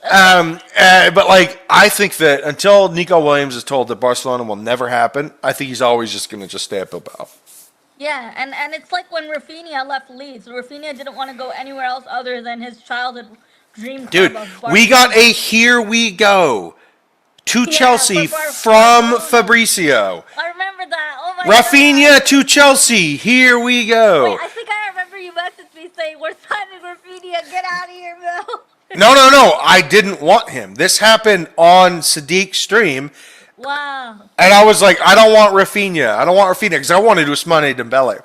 But like I think that until Nico Williams is told that Barcelona will never happen, I think he's always just going to just stay at Bilbao. Yeah, and it's like when Rafinha left Leeds. Rafinha didn't want to go anywhere else other than his childhood dream club Dude, of Barcelona. we got a here we go to Chelsea from Fabricio. I remember that. Oh my Rafinha God. to Chelsea. Here we go. Wait, I think I remember you messaged me saying, we're signing Rafinha. Get out of here, Bill. No. I didn't want him. This happened on Sadiq's stream. Wow. And I was like, I don't want Rafinha. I don't want Rafinha because I wanted Ousmane Dembele.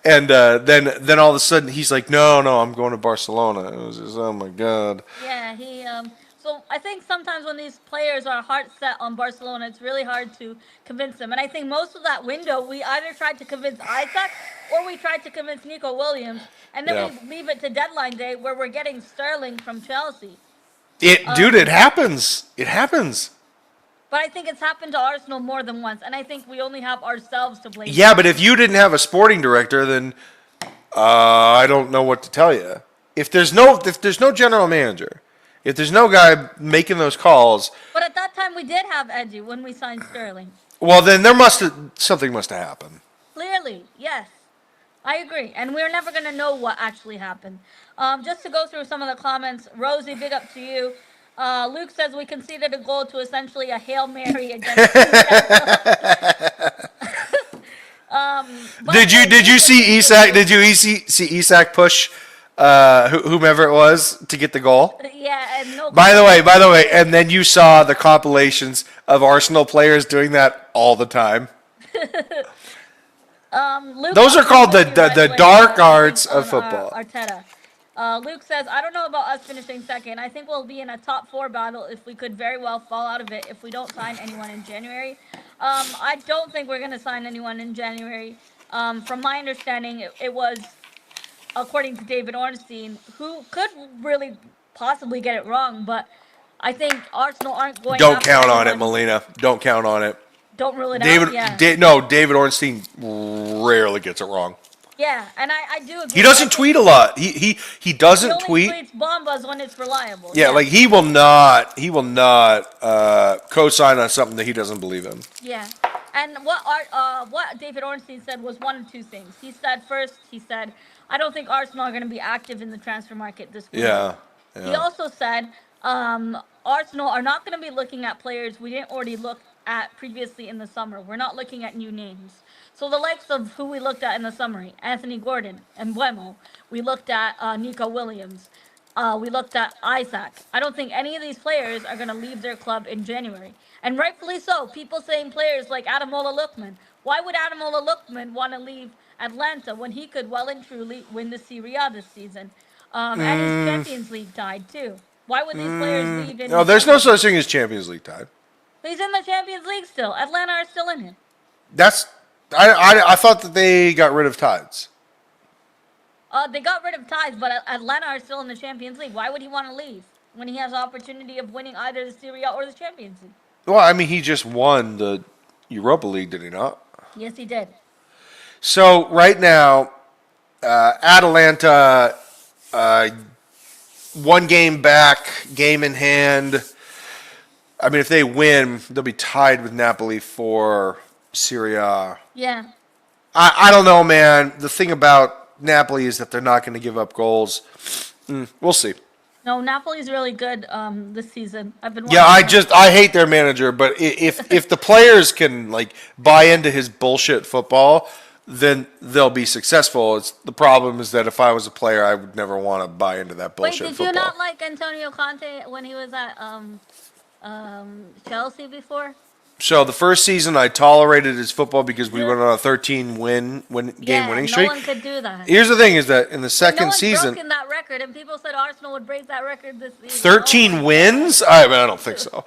Then all of a sudden he's like, no, I'm going to Barcelona. It was just, oh my God. Yeah, so I think sometimes when these players are heart set on Barcelona, it's really hard to convince them. And I think most of that window, we either tried to convince Isaac or we tried to convince Nico Williams. And then we leave it to deadline day where we're getting Sterling from Chelsea. Dude, it happens. It happens. But I think it's happened to Arsenal more than once. And I think we only have ourselves to blame. Yeah, but if you didn't have a sporting director, then I don't know what to tell you. If there's no general manager, if there's no guy making those calls, But at that time, we did have Eddie when we signed Sterling. well, then something must have happened. Clearly, yes. I agree. And we're never going to know what actually happened. Just to go through some of the comments, Rosie, big up to you. Luke says we conceded a goal to essentially a Hail Mary against Did you see Isak? Did you see Isak push whomever it was to get the goal? Yeah, and no. By the way, and then you saw the compilations of Arsenal players doing that all the time. Luke Those are called the the dark arts of football. Arteta. Luke says, I don't know about us finishing second. I think we'll be in a top 4 battle if we could very well fall out of it if we don't sign anyone in January. I don't think we're going to sign anyone in January. From my understanding, it was, according to David Ornstein, who could really possibly get it wrong, but I think Arsenal aren't going Don't after count on it, anyone. Melina. Don't count on it. Don't rule it out, yeah. David Ornstein rarely gets it wrong. Yeah, and I do agree. He doesn't tweet a lot. He doesn't He only tweet. tweets bombas when it's reliable. Yeah, like he will not co-sign on something that he doesn't believe in. Yeah, and what David Ornstein said was one of two things. He said first, I don't think Arsenal are going to be active in the transfer market this window. Yeah. He also said Arsenal are not going to be looking at players we didn't already look at previously in the summer. We're not looking at new names. So the likes of who we looked at in the summary, Anthony Gordon and Buemo. We looked at Nico Williams. We looked at Isaac. I don't think any of these players are going to leave their club in January. And rightfully so. People saying players like Ademola Lookman. Why would Ademola Lookman want to leave Atlanta when he could well and truly win the Serie A this season? And his Champions League tied too. Why would these players leave? No, there's no such thing as Champions League tied. He's in the Champions League still. Atlanta are still in it. I thought that they got rid of ties. They got rid of ties, but Atlanta are still in the Champions League. Why would he want to leave when he has the opportunity of winning either the Serie A or the Champions League? Well, I mean, he just won the Europa League, did he not? Yes, he did. So right now, Atalanta, 1 game back, game in hand. I mean, if they win, they'll be tied with Napoli for Serie A. Yeah. I don't know, man. The thing about Napoli is that they're not going to give up goals. We'll see. No, Napoli's really good this season. I've been Yeah, watching them. I hate their manager, but if the players can like buy into his bullshit football, then they'll be successful. The problem is that if I was a player, I would never want to buy into that Wait, bullshit did football. you not like Antonio Conte when he was at Chelsea before? So the first season, I tolerated his football because we went on a 13 game winning streak. No one could do that. Here's the thing: is that in the second No one's season, broken that record, and people said Arsenal would break that record this season. 13 Oh my wins? I don't think so.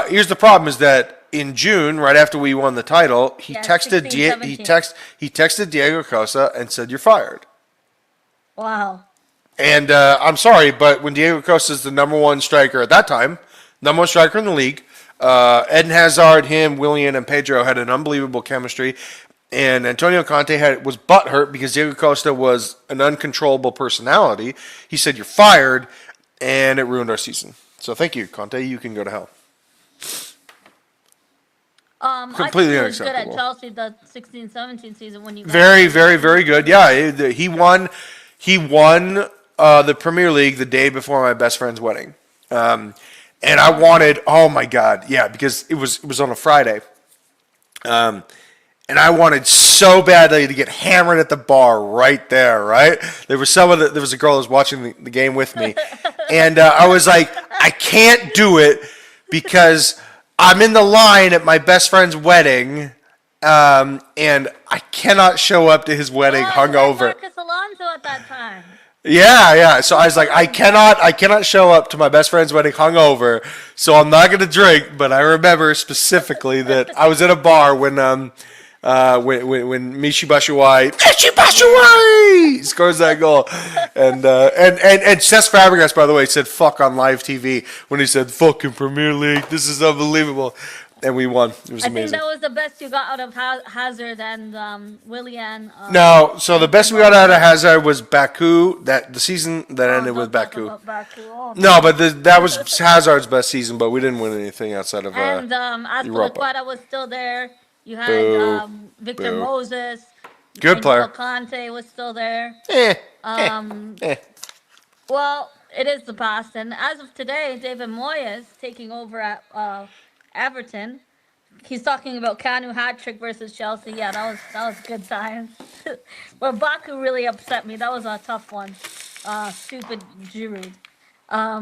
Here's the problem: is that in June, right after we won the title, he Yeah, texted 16, he texted Diego Costa and said, "You're fired." God. Wow. And I'm sorry, but when Diego Costa is the number 1 striker at that time, number 1 striker in the league, Eden Hazard, him, Willian, and Pedro had an unbelievable chemistry. And Antonio Conte was butthurt because Diego Costa was an uncontrollable personality. He said, "You're fired," and it ruined our season. So thank you, Conte. You can go to hell. Completely I think he was good at unacceptable. Chelsea the 16-17 season when you guys Very, very, very good. Yeah, he won. He won the Premier League the day before my best friend's wedding, and I wanted. Oh my God, yeah, because it was on a Friday, and I wanted so badly to get hammered at the bar right there. Right, there was a girl that was watching the game with me, and I was like, I can't do it because I'm in the line at my best friend's wedding. And I cannot show up to his wedding hungover. Marcus Alonso at that time. Yeah. So I was like, I cannot show up to my best friend's wedding hungover. So I'm not gonna drink. But I remember specifically that I was at a bar when Michy Batshuayi scores that goal, and Cesc Fabregas, by the way, said "fuck" on live TV when he said "fucking Premier League. This is unbelievable." And we won. It was I think amazing. that was the best you got out of Hazard and Willian. No, so the best we got out of Hazard was Baku. The season that ended with don't talk Baku. about Baku. Oh, No, but that was Hazard's best season, but we didn't win anything outside of and Europa. Azpilicueta was still there. You had Boo. Victor Boo. Moses. Good player. Conte was still there. Eh. Well, it is the past, and as of today, David Moyes taking over at Everton. He's talking about Kanu hat trick versus Chelsea. Yeah, that was good times. But Baku really upset me. That was a tough one. Stupid Giroud. I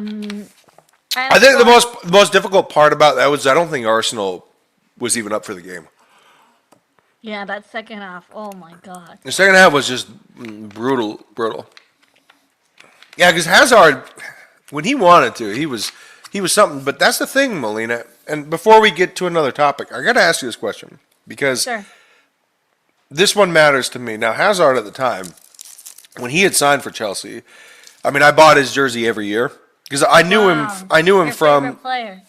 think the most difficult part about that was I don't think Arsenal was even up for the game. Yeah, that second half. Oh my God. The second half was just brutal. Yeah, because Hazard, when he wanted to, he was something. But that's the thing, Molina. And before we get to another topic, I got to ask you this question because Sure. this one matters to me. Now, Hazard at the time, when he had signed for Chelsea, I mean, I bought his jersey every year because I knew him. I knew him Your from favorite player.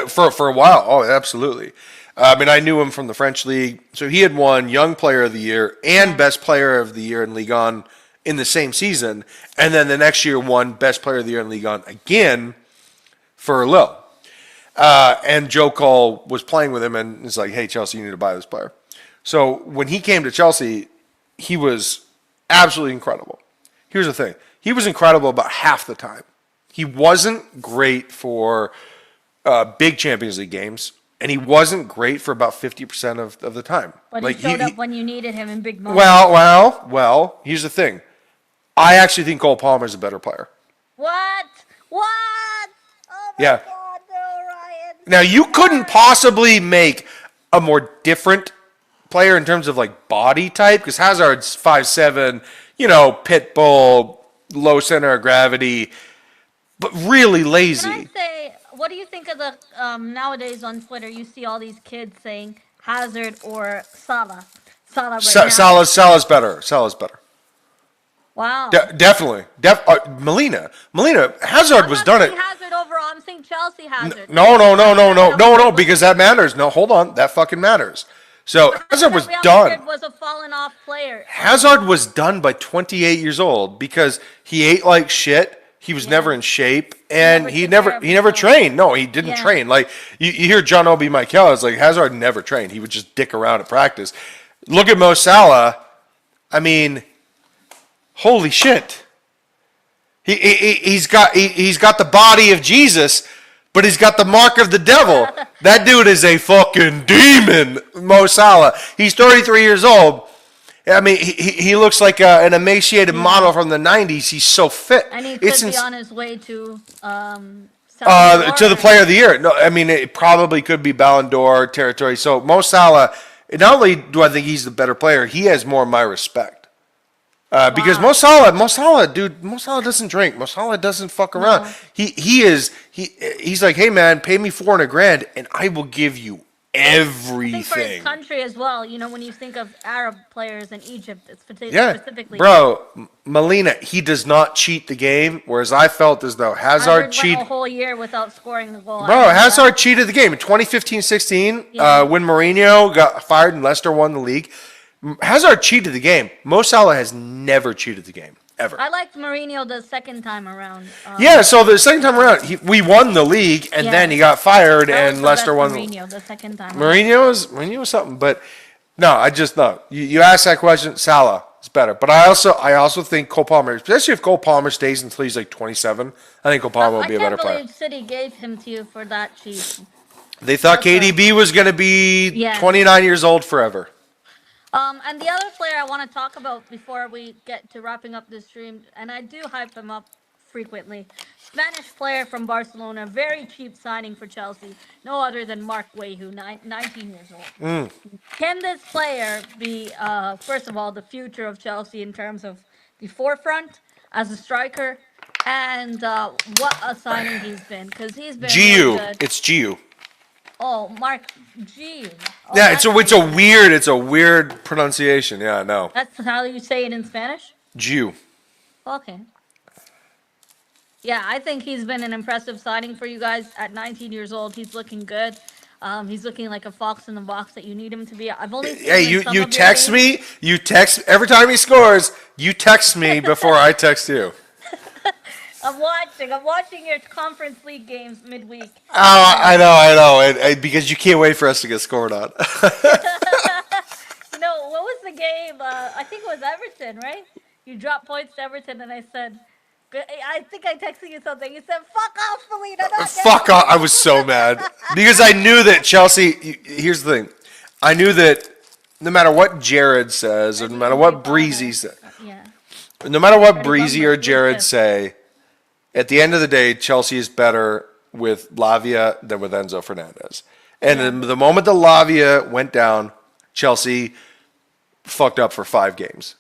for a while. Oh, absolutely. I mean, I knew him from the French league, so he had won Young Player of the Year and Best Player of the Year in Ligue 1 in the same season, and then the next year won Best Player of the Year in Ligue 1 again for Lille. And Joe Cole was playing with him, and it's like, "Hey, Chelsea, you need to buy this player." So when he came to Chelsea, he was absolutely incredible. Here's the thing: he was incredible about half the time. He wasn't great for big Champions League games, and he wasn't great for about 50% of the time. But he showed up when you needed him in big moments. Well. Here's the thing: I actually think Cole Palmer's a better player. What? Oh my Yeah. God, no, Ryan. Now, you couldn't possibly make a more different player in terms of like body type because Hazard's 5'7", pit bull, low center of gravity, but really lazy. Can I say, what do you think of the nowadays on Twitter? You see all these kids saying Hazard or Salah. Salah right now. Salah's better. Wow. Definitely. Molina. Hazard was done it. I'm not saying Hazard overall. I'm saying Chelsea Hazard. No, because that matters. No, hold on. That fucking matters. So Hazard was Real done. Madrid was a fallen off player. Hazard was done by 28 years old because he ate like shit. He was never in shape, and he never trained. No, he didn't train. Like you hear John Obi Mikel, it's like Hazard never trained. He would just dick around at practice. Look at Mo Salah. I mean, holy shit. He's got the body of Jesus, but he's got the mark of the devil. That dude is a fucking demon, Mo Salah. He's 33 years old. I mean, he looks like an emaciated model from the 90s. He's so fit. And he could be on his way to the Player of the Year. No, I mean, it probably could be Ballon d'Or territory. So Mo Salah, not only do I think he's the better player, he has more of my respect. Because Mo Salah doesn't drink. Mo Salah doesn't fuck around. No. He's like, hey man, pay me $400,000 and I will give you everything. I think for his country as well. When you think of Arab players in Egypt, it's specifically. Bro, Molina, he does not cheat the game, whereas I felt as though Hazard cheated a whole year without scoring a goal. Bro, Hazard cheated the game in 2015-16 when Mourinho got fired and Leicester won the league. Hazard cheated the game. Mo Salah has never cheated the game ever. I liked Mourinho the second time around. Yeah, so the second time around, we won the league, and Yeah. then he got fired, that was and the Leicester best won. Mourinho the second time. Mourinho was something, but no, I just no. You asked that question, Salah is better, but I also think Cole Palmer, especially if Cole Palmer stays until he's like 27, I think Cole Palmer will be a better I can't player. believe City gave him to you for that cheap. They thought Also- KDB was going to be Yeah. 29 years old forever. And the other player I want to talk about before we get to wrapping up this stream, and I do hype him up frequently, Spanish player from Barcelona, very cheap signing for Chelsea, no other than Mark Way, who 19 years old. Can this player be, first of all, the future of Chelsea in terms of the forefront as a striker, and what a signing he's been, because he's been really Giu, good. it's Giu. Oh, Mark Giu. Oh, Yeah, that's it's a weird pronunciation. Yeah, I know. That's how you say it in Spanish? Giu. Okay. Yeah, I think he's been an impressive signing for you guys at 19 years old. He's looking good. He's looking like a fox in the box that you need him to be. I've only seen Hey, him in some you of your text games. me. You text every time he scores. You text me before I text you. I'm watching your conference league games midweek. Oh, I know, and because you can't wait for us to get scored on. You know, what was the game? I think it was Everton, right? You dropped points to Everton, and I said, I think I texted you something. You said, "Fuck off, Felina." not Fuck now." off! I was so mad because I knew that Chelsea. Here's the thing, I knew that no matter what Jared says, or no matter what Breezy says, Yeah. no matter what Freddie Breezy or Bumble, Jared yeah. say, at the end of the day, Chelsea is better with Lavia than with Enzo Fernandez. And then the moment the Lavia went down, Chelsea fucked up for 5 games.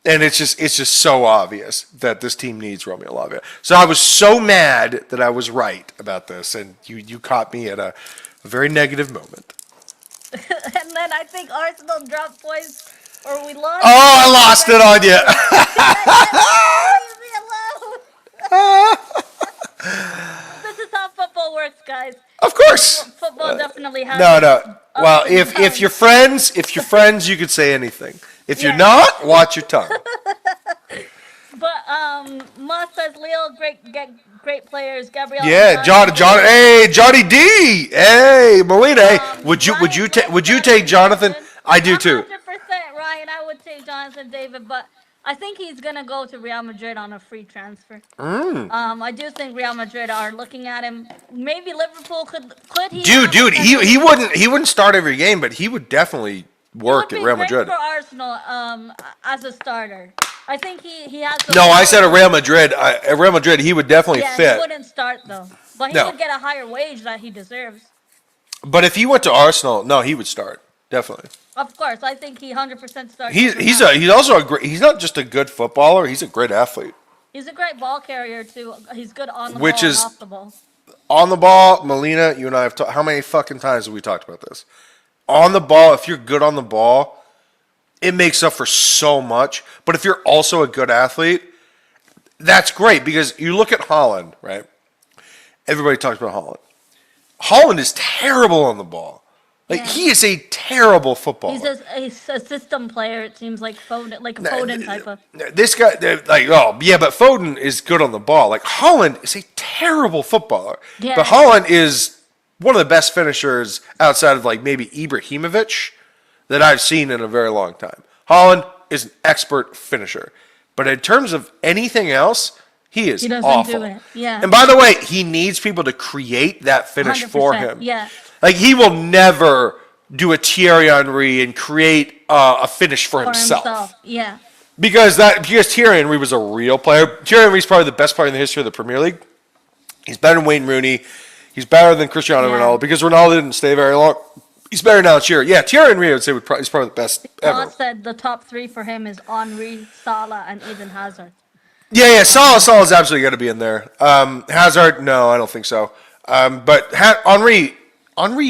And it's just so obvious that this team needs Romeo Lavia. So I was so mad that I was right about this, and you caught me at a very negative moment. And then I think Arsenal dropped points, or we lost. Oh, I lost it on you. Leave me alone. This is how football works, guys. Of course. Football definitely has. No. Well, ups and if downs. you're friends, you could say anything. If you're Yeah. not, watch your tongue. But Moss says Leo, great players. Gabriel. Yeah, Johnny D. Hey, Molina. Would you take Jonathan? I do too. 100%, Ryan. I would take Jonathan David, but I think he's gonna go to Real Madrid on a free transfer. I do think Real Madrid are looking at him. Maybe Liverpool could he? Dude, he wouldn't start every game, but he would definitely work Would at be Real great Madrid. for Arsenal as a starter. I think he has. the No, I said power. at Real Madrid. At Real Madrid, he would definitely Yeah, fit. he wouldn't start though, but he No. would get a higher wage that he deserves. But if he went to Arsenal, no, he would start definitely. Of course, I think he 100% starts. He's also a great. He's not just a good footballer. He's a great athlete. He's a great ball carrier too. He's good on the Which ball is- and off the ball. On the ball, Molina, you and I have talked. How many fucking times have we talked about this? On the ball, if you're good on the ball, it makes up for so much. But if you're also a good athlete, that's great because you look at Holland, right? Everybody talks about Holland. Holland is terrible on the ball. Like Yeah. he is a terrible footballer. He's a system player. It seems like Foden, like a Foden type of. This guy, like, oh yeah, but Foden is good on the ball. Like Holland is a terrible footballer. Yeah. But Holland is one of the best finishers outside of like maybe Ibrahimovic that I've seen in a very long time. Holland is an expert finisher, but in terms of anything else, he is He doesn't awful. do it. Yeah. And by the way, he needs people to create that finish for 100%, him. yeah. Like he will never do a Thierry Henry and create a finish for For himself. Yeah. Because Thierry Henry was a real player. Thierry Henry's probably the best player in the history of the Premier League. He's better than Wayne Rooney. He's better than Cristiano Yeah. Ronaldo because Ronaldo didn't stay very long. He's better now. Thierry. Yeah, Thierry Henry I would say he's probably the best ever. Ross said the top 3 for him is Henry, Salah, and Eden Hazard. Yeah. Salah's absolutely going to be in there. Hazard, no, I don't think so. But Henry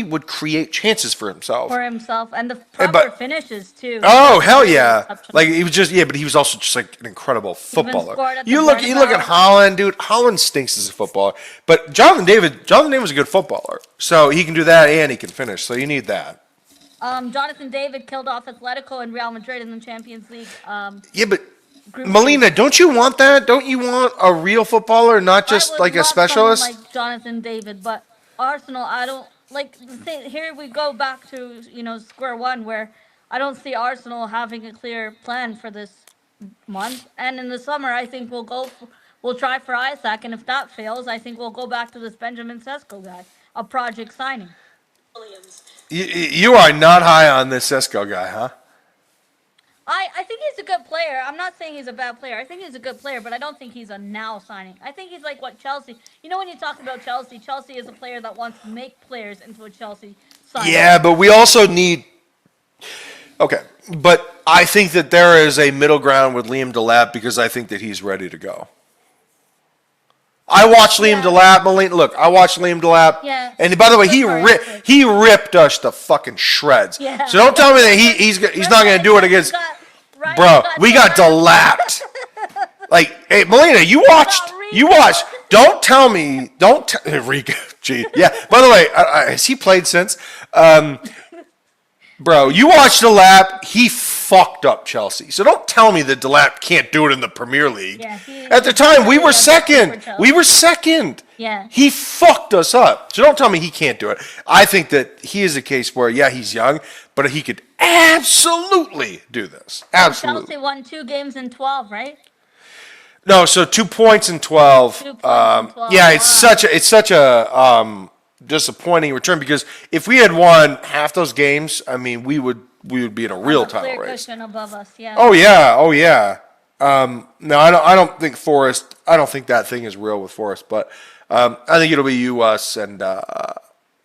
would create chances for himself. For himself and the proper but- finishes too. Oh hell yeah! Exceptional. Like he was just but he was also just like an incredible footballer. scored at You the look at Bernabeu. Holland, dude. Holland stinks as a footballer, but Jonathan David was a good footballer, so he can do that and he can finish. So you need that. Jonathan David killed off Atletico and Real Madrid in the Champions League Yeah, but group stage. Melina, don't you want that? Don't you want a real footballer, not I just would like a love someone specialist? like Jonathan David, but Arsenal, I don't like. Here we go back to square one, where I don't see Arsenal having a clear plan for this month. And in the summer, I think we'll try for Isaac, and if that fails, I think we'll go back to this Benjamin Sesko guy, a project signing. You are not high on this Cisco guy, huh? I think he's a good player. I'm not saying he's a bad player. I think he's a good player, but I don't think he's a now signing. I think he's like what Chelsea. When you talk about Chelsea, Chelsea is a player that wants to make players into a Chelsea signing. Yeah, but we also need. Okay, but I think that there is a middle ground with Liam Delap because I think that he's ready to go. I watched Liam Yeah. Delap. Melina, look, I watched Liam Delap. Yeah. And by the way, Good for he ripped us to fucking shreds. Yeah. So don't tell me that he's not going to do it against. Bro, we got delapped. Like, hey, Melina, you watched. Don't tell me. Rico. Gee, yeah. By the way, has he played since? Bro, you watched Delap. He fucked up Chelsea. So don't tell me that Delap can't do it in the Premier League. Yeah, At the time, we were for second. Chelsea. We were second. Yeah. He fucked us up. So don't tell me he can't do it. I think that he is a case where, yeah, he's young, but he could absolutely do this. Absolutely. Chelsea won 2 games in 12, right? No, so 2 points in 12. 2 points in 12. Yeah, Wow. it's such a disappointing return because if we had won half those games, I mean, we would be in a real A clear title race. cushion above us. Yeah. Oh yeah. No, I don't think Forest. I don't think that thing is real with Forest, but I think it'll be you, us, and This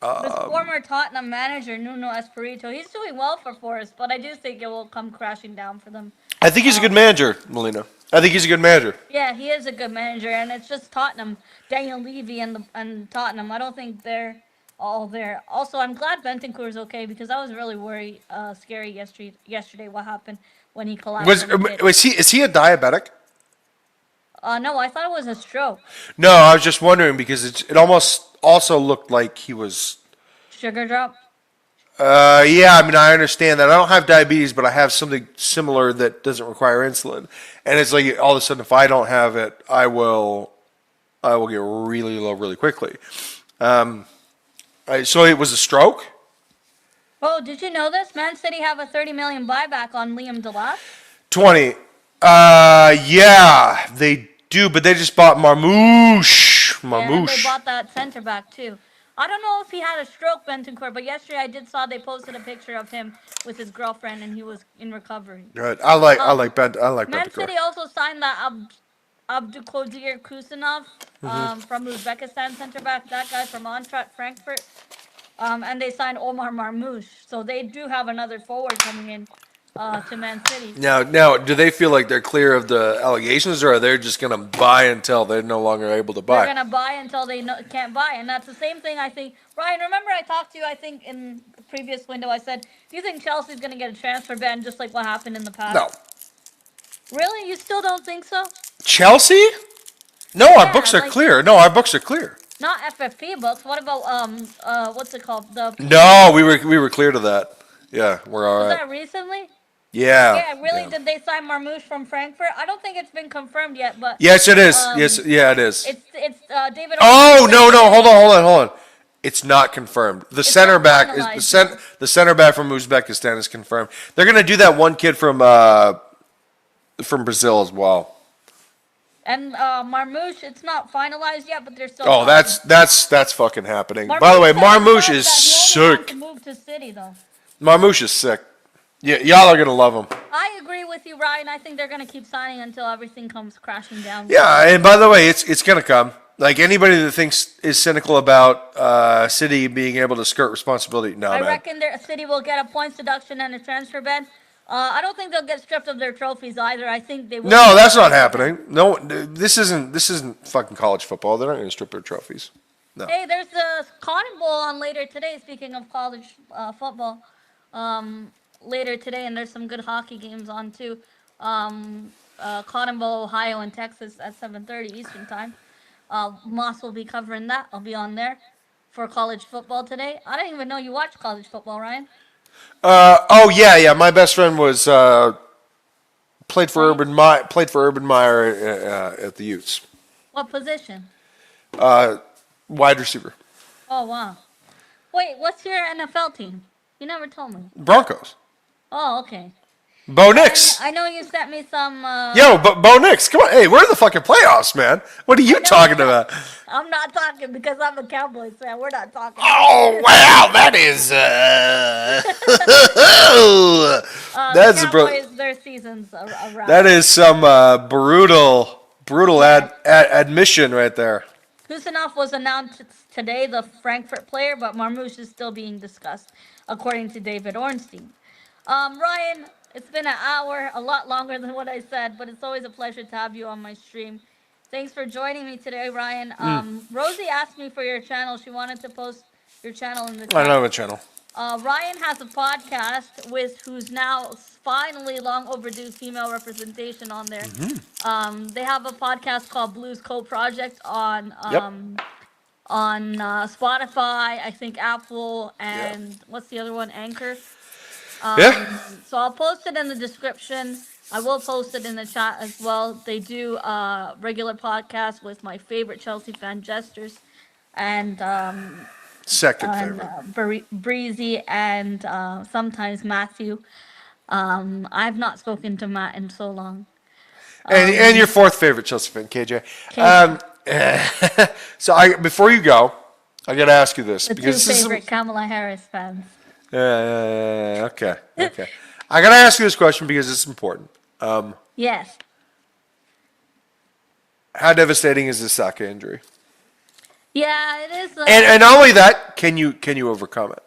former Tottenham manager Nuno Espirito, he's doing well for Forest, but I do think it will come crashing down for them. I think he's a good manager, Molina. I think he's a good manager. Yeah, he is a good manager, and it's just Tottenham, Daniel Levy, and Tottenham. I don't think they're all there. Also, I'm glad Bentancur is okay because I was really worried, scary yesterday. What happened when he collapsed? Is he a diabetic? No, I thought it was a stroke. No, I was just wondering because it almost also looked like he was. Sugar drop. Yeah, I mean, I understand that. I don't have diabetes, but I have something similar that doesn't require insulin. And it's like all of a sudden, if I don't have it, I will get really low really quickly. So it was a stroke? Oh, did you know this? Man City have a 30 million buyback on Liam Delap. 20. Yeah, they do, but they just bought Marmouche. And they bought that center back too. I don't know if he had a stroke, Bentancur, but yesterday I saw they posted a picture of him with his girlfriend, and he was in recovery. Good. I like Man Bentancur. City also signed that Abdulkadir Kusanov from Uzbekistan center back. That guy from Eintracht Frankfurt. And they signed Omar Marmoush, so they do have another forward coming in to Man City. Now, do they feel like they're clear of the allegations, or are they just going to buy until they're no longer able to buy? They're gonna buy until they can't buy, and that's the same thing I think. Ryan, remember I talked to you? I think in the previous window I said, "Do you think Chelsea's gonna get a transfer ban just like what happened in the past?" No. Really, you still don't think so? Chelsea? No, our Yeah, books are like- clear. No, our books are clear. Not FFP books. What about what's it called? No, we were clear to that. Yeah, we're all Was right. that recently? Yeah. Yeah, really? yeah. Did they sign Marmouche from Frankfurt? I don't think it's been confirmed yet, but Yes, it is. Yes, yeah, it is. it's David. Oh no, hold on. It's not confirmed. The center not back finalized the center back from Uzbekistan is confirmed. They're gonna do that one kid from Brazil as well. And Marmouche, it's not finalized yet, but they're still. Oh, talking. that's fucking happening. By the way, said Marmouche himself is that he only wants sick. to move to City, though. Marmouche is sick. Yeah, y'all are gonna love him. I agree with you, Ryan. I think they're gonna keep signing until everything comes crashing down. Yeah, and by the way, it's gonna come. Like anybody that thinks is cynical about City being able to skirt responsibility, no, I man. reckon their City will get a points deduction and a transfer ban. I don't think they'll get stripped of their trophies either. I think they will. No, that's not happening. No, this isn't fucking college football. They're not gonna strip their trophies. No. Hey, there's a Cotton Bowl on later today. Speaking of college football, later today, and there's some good hockey games on too. Cotton Bowl, Ohio, and Texas at 7:30 Eastern time. Moss will be covering that. I'll be on there for college football today. I didn't even know you watch college football, Ryan. Yeah. My best friend was played for Urban Meyer at the Utes. What position? Wide receiver. Oh wow. Wait, what's your NFL team? You never told me. Broncos. Oh, okay. Bo Yeah, Nix. I know you sent me some. Yo, Bo Nix. Come on. Hey, we're in the fucking playoffs, man. What are you talking about? I'm not talking because I'm a Cowboys fan. We're not talking. Oh, wow. That is. The That's Cowboys, their season's around. that is some brutal admission right there. Kusanov was announced today, the Frankfurt player, but Marmouche is still being discussed, according to David Ornstein. Ryan, it's been an hour, a lot longer than what I said, but it's always a pleasure to have you on my stream. Thanks for joining me today, Ryan. Rosie asked me for your channel. She wanted to post your channel in the I don't chat. have a channel. Ryan has a podcast with who's now finally long overdue female representation on there. They have a podcast called Blues Co Project on Spotify, I think Apple, and what's the other one? Anchor. So I'll post it in the description. I will post it in the chat as well. They do regular podcasts with my favorite Chelsea fan, Jesters, and Second favorite. Breezy, and sometimes Matthew. I've not spoken to Matt in so long. And your fourth favorite Chelsea fan, KJ. So before you go, I got to ask you this The two favorite Kamala Harris fans. Okay. I got to ask you this question because it's important. Yes. How devastating is this Saka injury? Yeah, it is. And not only that, can you overcome it?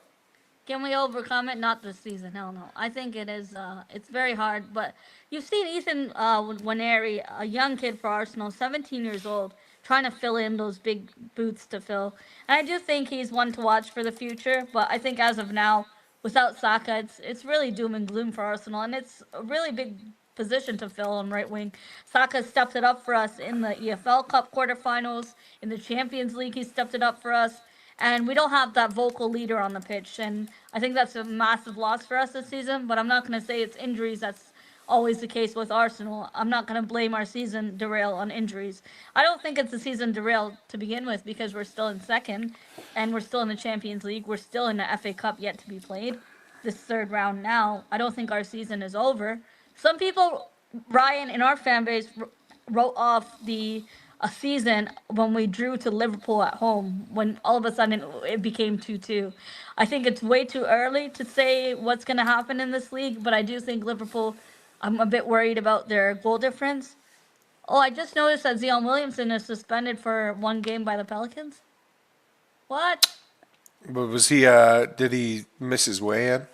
Can we overcome it? Not this season. Hell no. I think it is. It's very hard. But you've seen Ethan Nwaneri, a young kid for Arsenal, 17 years old, trying to fill in those big boots to fill. And I do think he's one to watch for the future. But I think as of now, without Saka, it's really doom and gloom for Arsenal, and it's a really big position to fill on right wing. Saka stepped it up for us in the EFL Cup quarterfinals, in the Champions League. He stepped it up for us. And we don't have that vocal leader on the pitch. And I think that's a massive loss for us this season. But I'm not going to say it's injuries. That's always the case with Arsenal. I'm not going to blame our season derail on injuries. I don't think it's a season derail to begin with because we're still in second. And we're still in the Champions League. We're still in the FA Cup yet to be played. This third round now. I don't think our season is over. Some people, Ryan, in our fan base, wrote off a season when we drew to Liverpool at home, when all of a sudden it became 2-2. I think it's way too early to say what's going to happen in this league, but I do think Liverpool, I'm a bit worried about their goal difference. Oh, I just noticed that Zion Williamson is suspended for one game by the Pelicans. What? But was he? Did he miss his way in?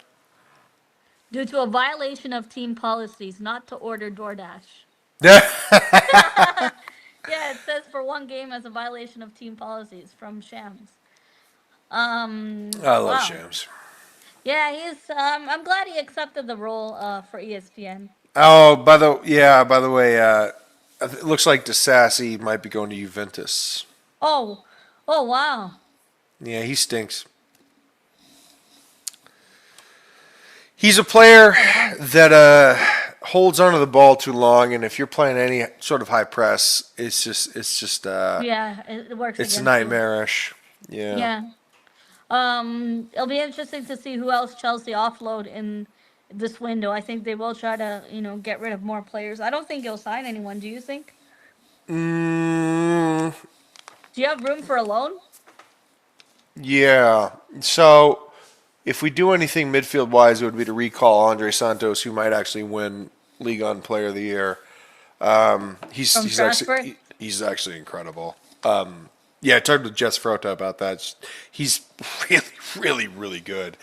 Due to a violation of team policies not to order DoorDash. Yeah, it says for one game as a violation of team policies from Shams. I love Shams. Yeah, he's. I'm glad he accepted the role for ESPN. Oh, by the way, it looks like DeSassi might be going to Juventus. Oh wow. Yeah, he stinks. He's a player that holds onto the ball too long, and if you're playing any sort of high press, it's just yeah, it works. It's nightmarish. Yeah. Yeah. It'll be interesting to see who else Chelsea offload in this window. I think they will try to, get rid of more players. I don't think he'll sign anyone. Do you think? Do you have room for a loan? Yeah. So, if we do anything midfield wise, it would be to recall Andre Santos, who might actually win Ligue 1 Player of the Year. He's actually incredible. I talked with Jess Frota about that. He's really good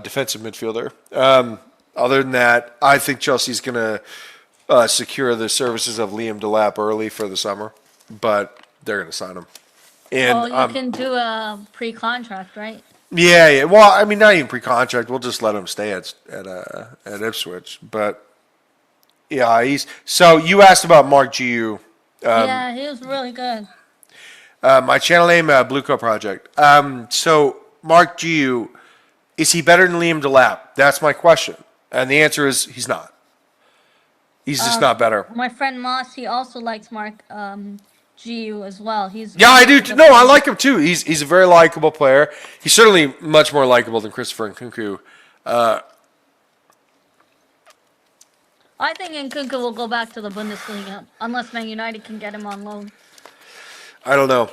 defensive midfielder. Other than that, I think Chelsea's going to secure the services of Liam Delap early for the summer, but they're going to sign him. And you can do a pre-contract, right? Yeah. Well, I mean, not even pre-contract. We'll just let him stay at Ipswich. But yeah, So you asked about Mark Giu. Yeah, he was really good. My channel name, Blue Co Project. So Mark Giu, Is he better than Liam Delap? That's my question. And the answer is he's not. He's just not better. My friend Moss, he also likes Mark GU as well. Yeah, I do. No, I like him too. He's a very likable player. He's certainly much more likable than Christopher Nkunku. I think Nkunku will go back to the Bundesliga unless Man United can get him on loan. I don't know.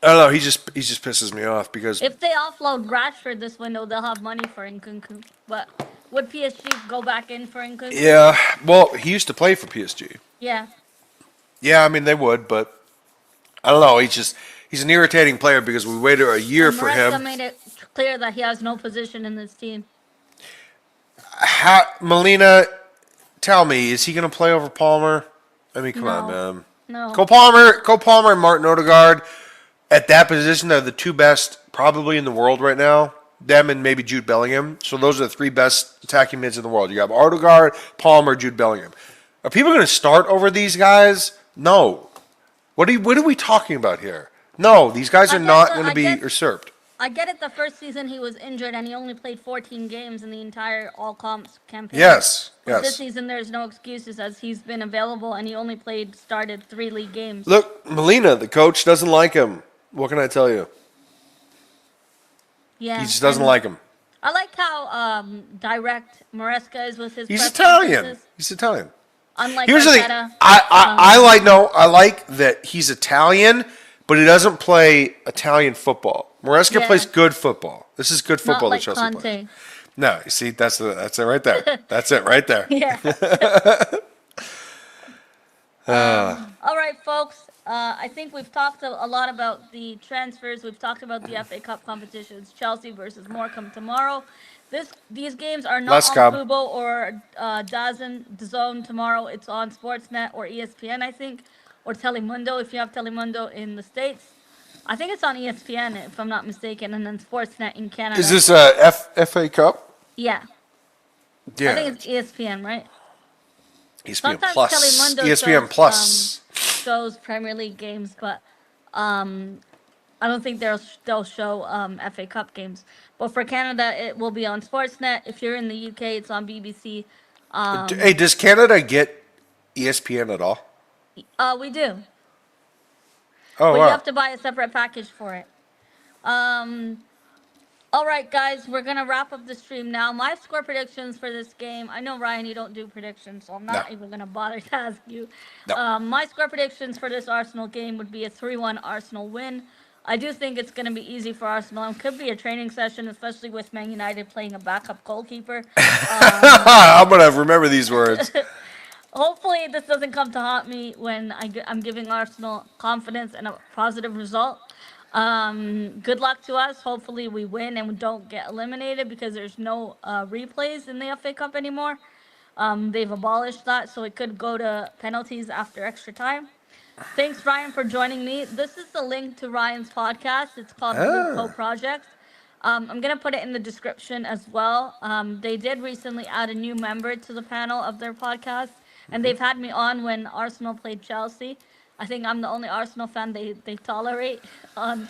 I don't know. He just pisses me off because If they offload Rashford this window, they'll have money for Nkunku. But would PSG go back in for Nkunku? yeah. Well, he used to play for PSG. Yeah. Yeah, I mean they would, but I don't know. He's an irritating player because we waited a year for Maresca him. made it clear that he has no position in this team. Melina, tell me, is he going to play over Palmer? I mean, come on, No. man. No. Cole Palmer, and Martin Odegaard at that position are the two best probably in the world right now. Them and maybe Jude Bellingham. So those are the three best attacking mids in the world. You have Odegaard, Palmer, Jude Bellingham. Are people going to start over these guys? No. What are we talking about here? No, these guys are not going to be usurped. I get it. The first season he was injured and he only played 14 games in the entire all comps campaign. Yes, But this yes. season there's no excuses as he's been available and he only started 3 league games. Look, Melina, the coach doesn't like him. What can I tell you? Yeah. He just doesn't and like him. I like how direct Maresca is with his. He's press Italian. conferences. He's Italian. Unlike Here's the thing. Arteta, I like that he's Italian, but he doesn't play Italian football. Maresca Yeah. plays good football. This is good not football like that Chelsea Conte. plays. No, you see, that's it right there. That's it right there. Yeah. All right, folks. I think we've talked a lot about the transfers. We've talked about the FA Cup competitions. Chelsea versus Morecambe tomorrow. These games are not Let's on go. Fubo or DAZN tomorrow. It's on Sportsnet or ESPN, I think, or Telemundo if you have Telemundo in the States. I think it's on ESPN if I'm not mistaken, and then Sportsnet in Canada. Is this a FA Cup? Yeah. I Yeah. think it's ESPN, right? ESPN Sometimes Plus. Telemundo ESPN shows, Plus. Shows Premier League games, but I don't think they'll show FA Cup games. But for Canada, it will be on Sportsnet. If you're in the UK, it's on BBC. Hey, does Canada get ESPN at all? We do. Oh, But you wow. have to buy a separate package for it. All right, guys, we're going to wrap up the stream now. My score predictions for this game. I know, Ryan, you don't do predictions, so I'm not No. even going to bother to ask you. No. My score predictions for this Arsenal game would be a 3-1 Arsenal win. I do think it's going to be easy for Arsenal. It could be a training session, especially with Man United playing a backup goalkeeper. I'm going to remember these words. Hopefully, this doesn't come to haunt me when I'm giving Arsenal confidence and a positive result. Good luck to us. Hopefully, we win and we don't get eliminated because there's no replays in the FA Cup anymore. They've abolished that, so it could go to penalties after extra time. Thanks, Ryan, for joining me. This is the link to Ryan's podcast. It's called Blue Co Project. I'm going to put it in the description as well. They did recently add a new member to the panel of their podcast, and they've had me on when Arsenal played Chelsea. I think I'm the only Arsenal fan they tolerate on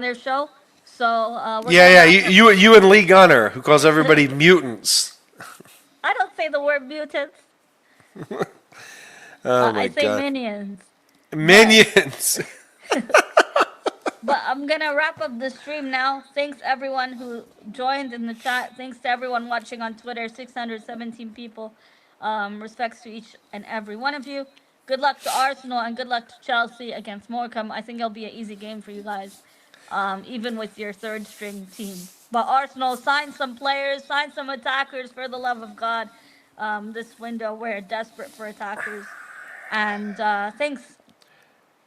their show. So Yeah. You and Lee Gunner, who calls everybody mutants. I don't say the word mutants. Oh, my I say God. minions. Minions. But I'm going to wrap up the stream now. Thanks, everyone who joined in the chat. Thanks to everyone watching on Twitter. 617 people. Respects to each and every one of you. Good luck to Arsenal and good luck to Chelsea against Morecambe. I think it'll be an easy game for you guys, even with your third string team. But Arsenal, sign some players, sign some attackers for the love of God. This window, we're desperate for attackers. And thanks.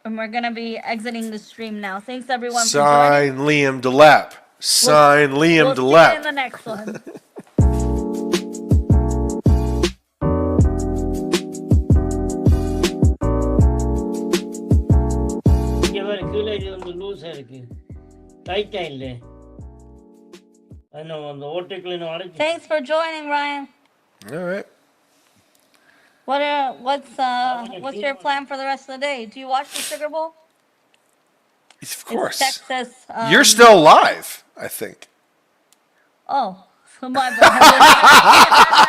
And we're going to be exiting the stream now. Thanks, everyone, for joining. Sign Liam Delap. Sign Liam We'll see you Delap. in the next one. இங்க பாரு கீழே இது வந்து லூஸா இருக்கு டைட்டா இல்ல அந்த ஓட்டைக்குள்ள இன்னும் அடைச்சு Thanks for joining, Ryan. All right. What's your plan for the rest of the day? Do you watch the Sugar Bowl? Of course. It's Texas. You're still live, I think. Oh, so my bad.